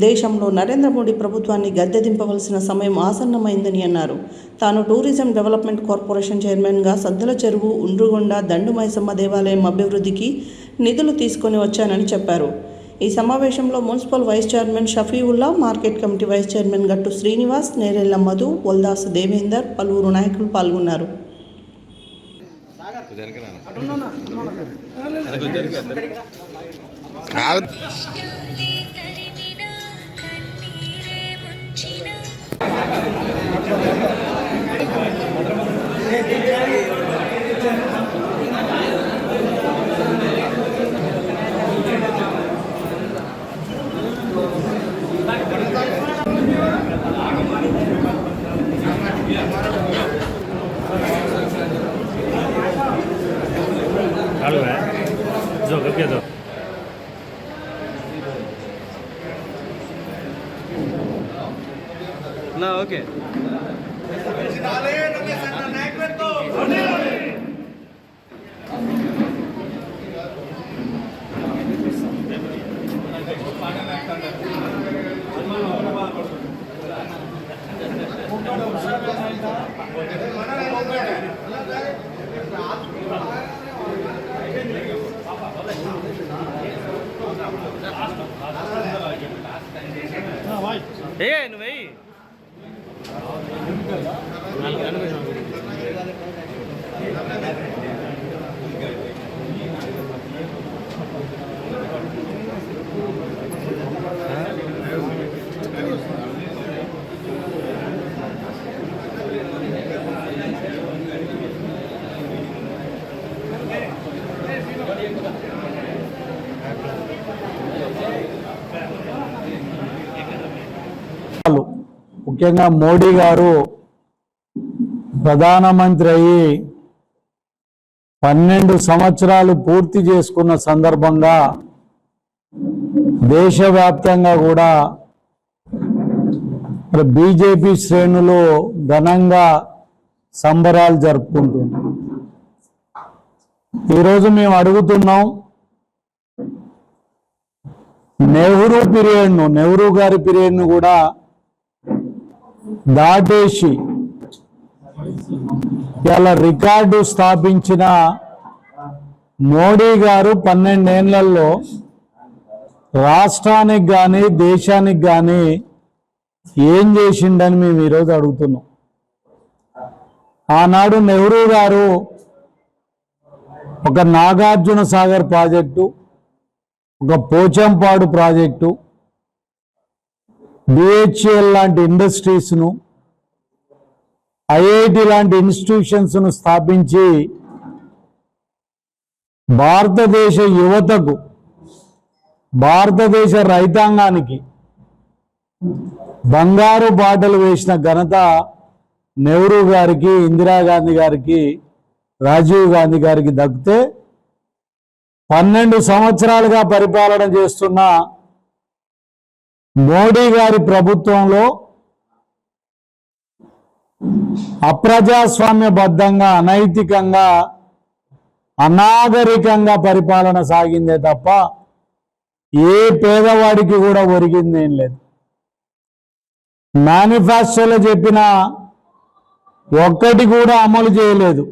దేశంలో నరేంద్ర మోడీ ప్రభుత్వాన్ని గద్దెదింపవలసిన సమయం ఆసన్నమైందని అన్నారు. తాను టూరిజం డెవలప్మెంట్ కార్పొరేషన్ చైర్మన్గా సద్దుల చెరువు, ఉండ్రుగొండ, దండుమైసమ్మ దేవాలయం అభివృద్ధికి నిధులు తీసుకొని వచ్చానని చెప్పారు. ఈ సమావేశంలో municipal vice chairman Shafiullah, market committee vice chairman Gattu Srinivas, Nerella Madhu, వల్దాసు Devender, పలువురు నాయకులు పాల్గొన్నారు. ఓకే నువ్వు ముఖ్యంగా మోడీ గారు ప్రధానమంత్రి అయ్యి 12 సంవత్సరాలు పూర్తి చేసుకున్న సందర్భంగా దేశవ్యాప్తంగా కూడా బీజేపీ శ్రేణులు ఘనంగా సంబరాలు జరుపుకుంటున్నాం. ఈరోజు మేము అడుగుతున్నాం, నెహ్రూ గారి పీరియడ్ను కూడా దాటేసి ఇలా రికార్డు స్థాపించిన మోడీ గారు 12 ఏళ్లలో రాష్ట్రానికి కానీ దేశానికి కానీ ఏం చేసిండని మేము ఈరోజు అడుగుతున్నాం. ఆనాడు నెహ్రూ గారు ఒక నాగార్జున సాగర్ ప్రాజెక్టు, ఒక పోచంపాడు ప్రాజెక్టు, బిహెచ్ఎల్ లాంటి ఇండస్ట్రీస్ను, ఐఐటి లాంటి ఇన్స్టిట్యూషన్స్ను స్థాపించి భారతదేశ యువతకు, భారతదేశ రైతాంగానికి బంగారు బాటలు వేసిన ఘనత నెహ్రూ గారికి, ఇందిరాగాంధీ గారికి, రాజీవ్ గాంధీ గారికి దక్కితే 12 సంవత్సరాలుగా పరిపాలన చేస్తున్న మోడీ గారి ప్రభుత్వంలో అప్రజాస్వామ్యబద్ధంగా, అనైతికంగా, అనాగరికంగా పరిపాలన సాగిందే తప్ప ఏ పేదవాడికి కూడా ఒరిగిందేం లేదు. మేనిఫెస్టోలో చెప్పిన ఒక్కటి కూడా అమలు చేయలేదు.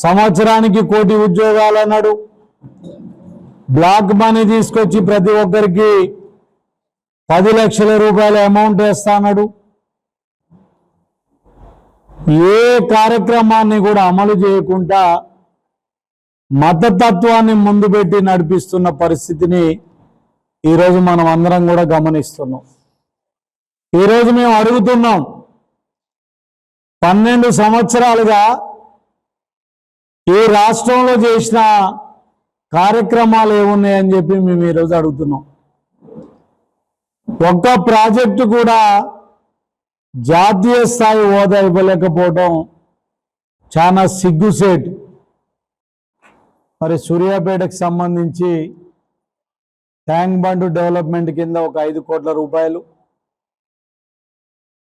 సంవత్సరానికి 1 కోటి ఉద్యోగాలు అన్నాడు, బ్లాక్ మనీ తీసుకొచ్చి ప్రతి ఒక్కరికి 10 లక్షల రూపాయల అమౌంట్ వేస్తాడు. ఏ కార్యక్రమాన్ని కూడా అమలు చేయకుండా మతతత్వాన్ని ముందు పెట్టి నడిపిస్తున్న పరిస్థితిని ఈరోజు మనం అందరం కూడా గమనిస్తున్నాం. ఈరోజు మేము అడుగుతున్నాం, 12 సంవత్సరాలుగా ఈ రాష్ట్రంలో చేసిన కార్యక్రమాలు ఏమున్నాయని చెప్పి మేము ఈరోజు అడుగుతున్నాం. ఒక్క ప్రాజెక్టు కూడా జాతీయ స్థాయి హోదా ఇవ్వలేకపోవడం చాలా సిగ్గుసేటు. మరి సూర్యాపేటకు సంబంధించి ట్యాంక్ బండ్ డెవలప్మెంట్ కింద ఒక 5 కోట్ల రూపాయలు,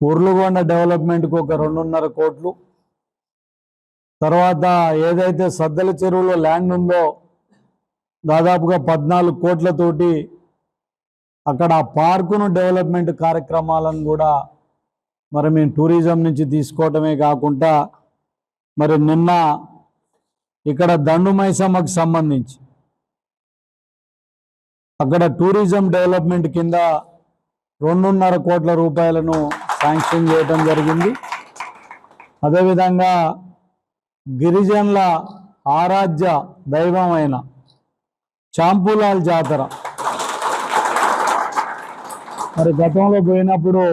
ఉర్లుగొండ డెవలప్మెంట్కి ఒక 2.5 కోట్లు, తర్వాత ఏదైతే సద్దల చెరువులో ల్యాండ్ ఉందో దాదాపుగా 14 కోట్లతోటి అక్కడ ఆ పార్కును డెవలప్మెంట్ కార్యక్రమాలను కూడా మరి మేము టూరిజం నుంచి తీసుకోవటమే కాకుండా మరి నిన్న ఇక్కడ దండు మైసమ్మకు సంబంధించి అక్కడ టూరిజం డెవలప్మెంట్ కింద 2.5 కోట్ల రూపాయలను శాంక్షన్ చేయడం జరిగింది. అదేవిధంగా గిరిజనుల ఆరాధ్య దైవమైన చాంపులాల్ జాతర మరి గతంలో పోయినప్పుడు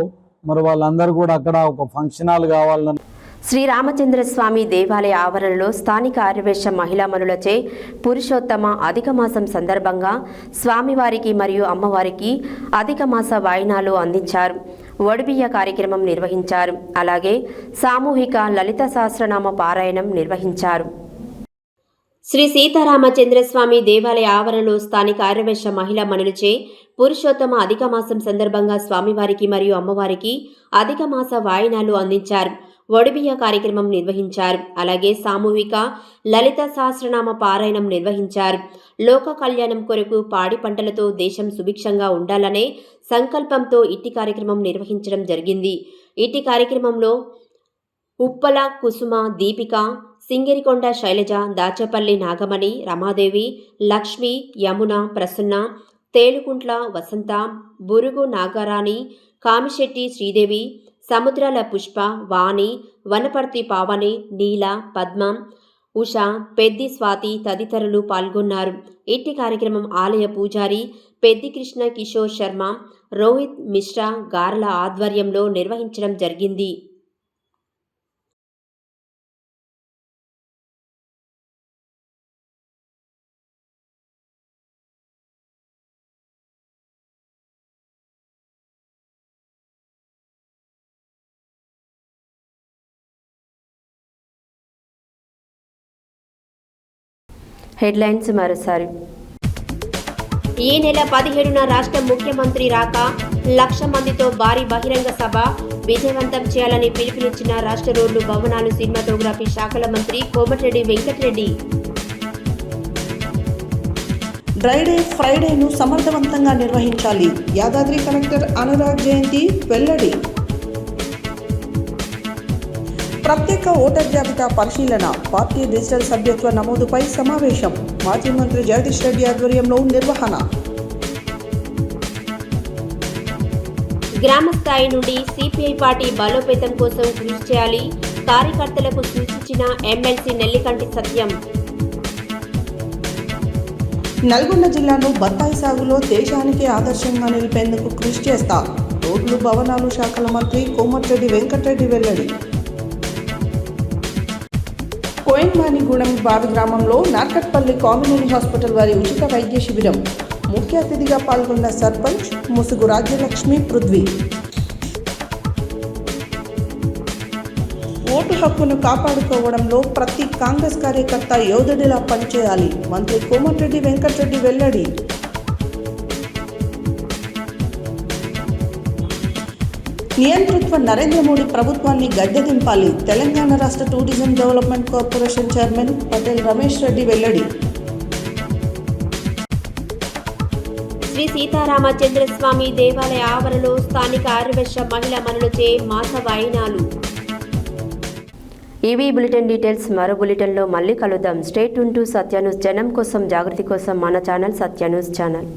మరి వాళ్ళందరూ కూడా అక్కడ ఒక ఫంక్షన్ హాల్ కావాలని శ్రీరామచంద్రస్వామి దేవాలయ ఆవరణలో స్థానిక ఆర్యవేశ మహిళా మనులచే పురుషోత్తమ అధిక మాసం సందర్భంగా స్వామివారికి మరియు అమ్మవారికి అధిక మాస వాయినాలు అందించారు. ఒడిబియ్య కార్యక్రమం నిర్వహించారు. అలాగే సామూహిక లలిత సహస్రనామ పారాయణం నిర్వహించారు. శ్రీ సీతారామచంద్రస్వామి దేవాలయ ఆవరణలో స్థానిక ఆర్యవేశ మహిళా మనులచే పురుషోత్తమ అధిక మాసం సందర్భంగా స్వామివారికి మరియు అమ్మవారికి అధిక మాస వాయినాలు అందించారు. ఒడిబియ్య కార్యక్రమం నిర్వహించారు. అలాగే సామూహిక లలిత సహస్రనామ పారాయణం నిర్వహించారు. లోక కళ్యాణం కొరకు పాడి పంటలతో దేశం సుభిక్షంగా ఉండాలనే సంకల్పంతో ఇట్టి కార్యక్రమం నిర్వహించడం జరిగింది. ఇట్టి కార్యక్రమంలో ఉప్పల కుసుమ, దీపిక, సింగరికొండ శైలజ, దాచపల్లి నాగమణి, రమాదేవి, లక్ష్మి, యమున, ప్రసన్న, తేలుకుంట్ల వసంత, బురుగు నాగారాణి, కామిశెట్టి శ్రీదేవి, సముద్రాల పుష్ప, వాణి, వనపర్తి పావని, నీల, పద్మ, ఉష, పెద్ది స్వాతి తదితరులు పాల్గొన్నారు. ఇట్టి కార్యక్రమం ఆలయ పూజారి పెద్ది కృష్ణ కిషోర్ శర్మ, రోహిత్ మిశ్రా గార్ల ఆధ్వర్యంలో నిర్వహించడం జరిగింది. హెడ్లైన్స్ మరోసారి. ఈ నెల 17న రాష్ట్ర ముఖ్యమంత్రి రాక 1,00,000 మందితో భారీ బహిరంగ సభ విజయవంతం చేయాలని పిలుపునిచ్చిన రాష్ట్ర రోడ్లు, భవనాలు, సినిమాటోగ్రఫీ శాఖల మంత్రి కోమటిరెడ్డి వెంకటరెడ్డి. డ్రైడే ఫ్రైడేను సమర్థవంతంగా నిర్వహించాలి. యాదాద్రి కలెక్టర్ అనురాగ్ జయంతి వెల్లడి. ప్రత్యేక ఓటర్ జాబితా పరిశీలన, పార్టీ డిజిటల్ సభ్యత్వ నమోదుపై సమావేశం. మాజీ మంత్రి జగదీష్ రెడ్డి ఆధ్వర్యంలో నిర్వహణ. గ్రామ స్థాయి నుండి సిపిఐ పార్టీ బలోపేతం కోసం కృషి చేయాలి. కార్యకర్తలకు సూచించిన ఎమ్మెల్సీ నెల్లికంటి సత్యం. నల్గొండ జిల్లాను బత్తాయి సాగులో దేశానికి ఆదర్శంగా నిలిపేందుకు కృషి చేస్తా. రోడ్లు, భవనాలు శాఖల మంత్రి కోమటిరెడ్డి వెంకటరెడ్డి వెల్లడి. కోయన్మానిగూడెం బావి గ్రామంలో నార్కట్పల్లి కామినేని హాస్పిటల్ వారి ఉచిత వైద్య శిబిరం. ముఖ్య అతిథిగా పాల్గొన్న సర్పంచ్ ముసుగు రాజ్యలక్ష్మి పృథ్వీ. ఓటు హక్కును కాపాడుకోవడంలో ప్రతి కాంగ్రెస్ కార్యకర్త యోధుడిలా పనిచేయాలి. మంత్రి కోమటిరెడ్డి వెంకటరెడ్డి వెల్లడి. నియంతృత్వ నరేంద్ర మోడీ ప్రభుత్వాన్ని గద్దె దింపాలి. తెలంగాణ రాష్ట్ర tourism development corporation chairman Patel Ramesh Reddy వెల్లడి. శ్రీ సీతారామచంద్రస్వామి దేవాలయ ఆవరణలో స్థానిక ఆర్యవేశ మహిళా మనులచే మాస వాయినాలు. ఈవీ బులెటిన్ డీటెయిల్స్ మరో బులెటిన్లో మళ్ళీ కలుద్దాం. State tune to Satya news. జనం కోసం, జాగృతి కోసం మన ఛానల్ సత్య న్యూస్ ఛానల్.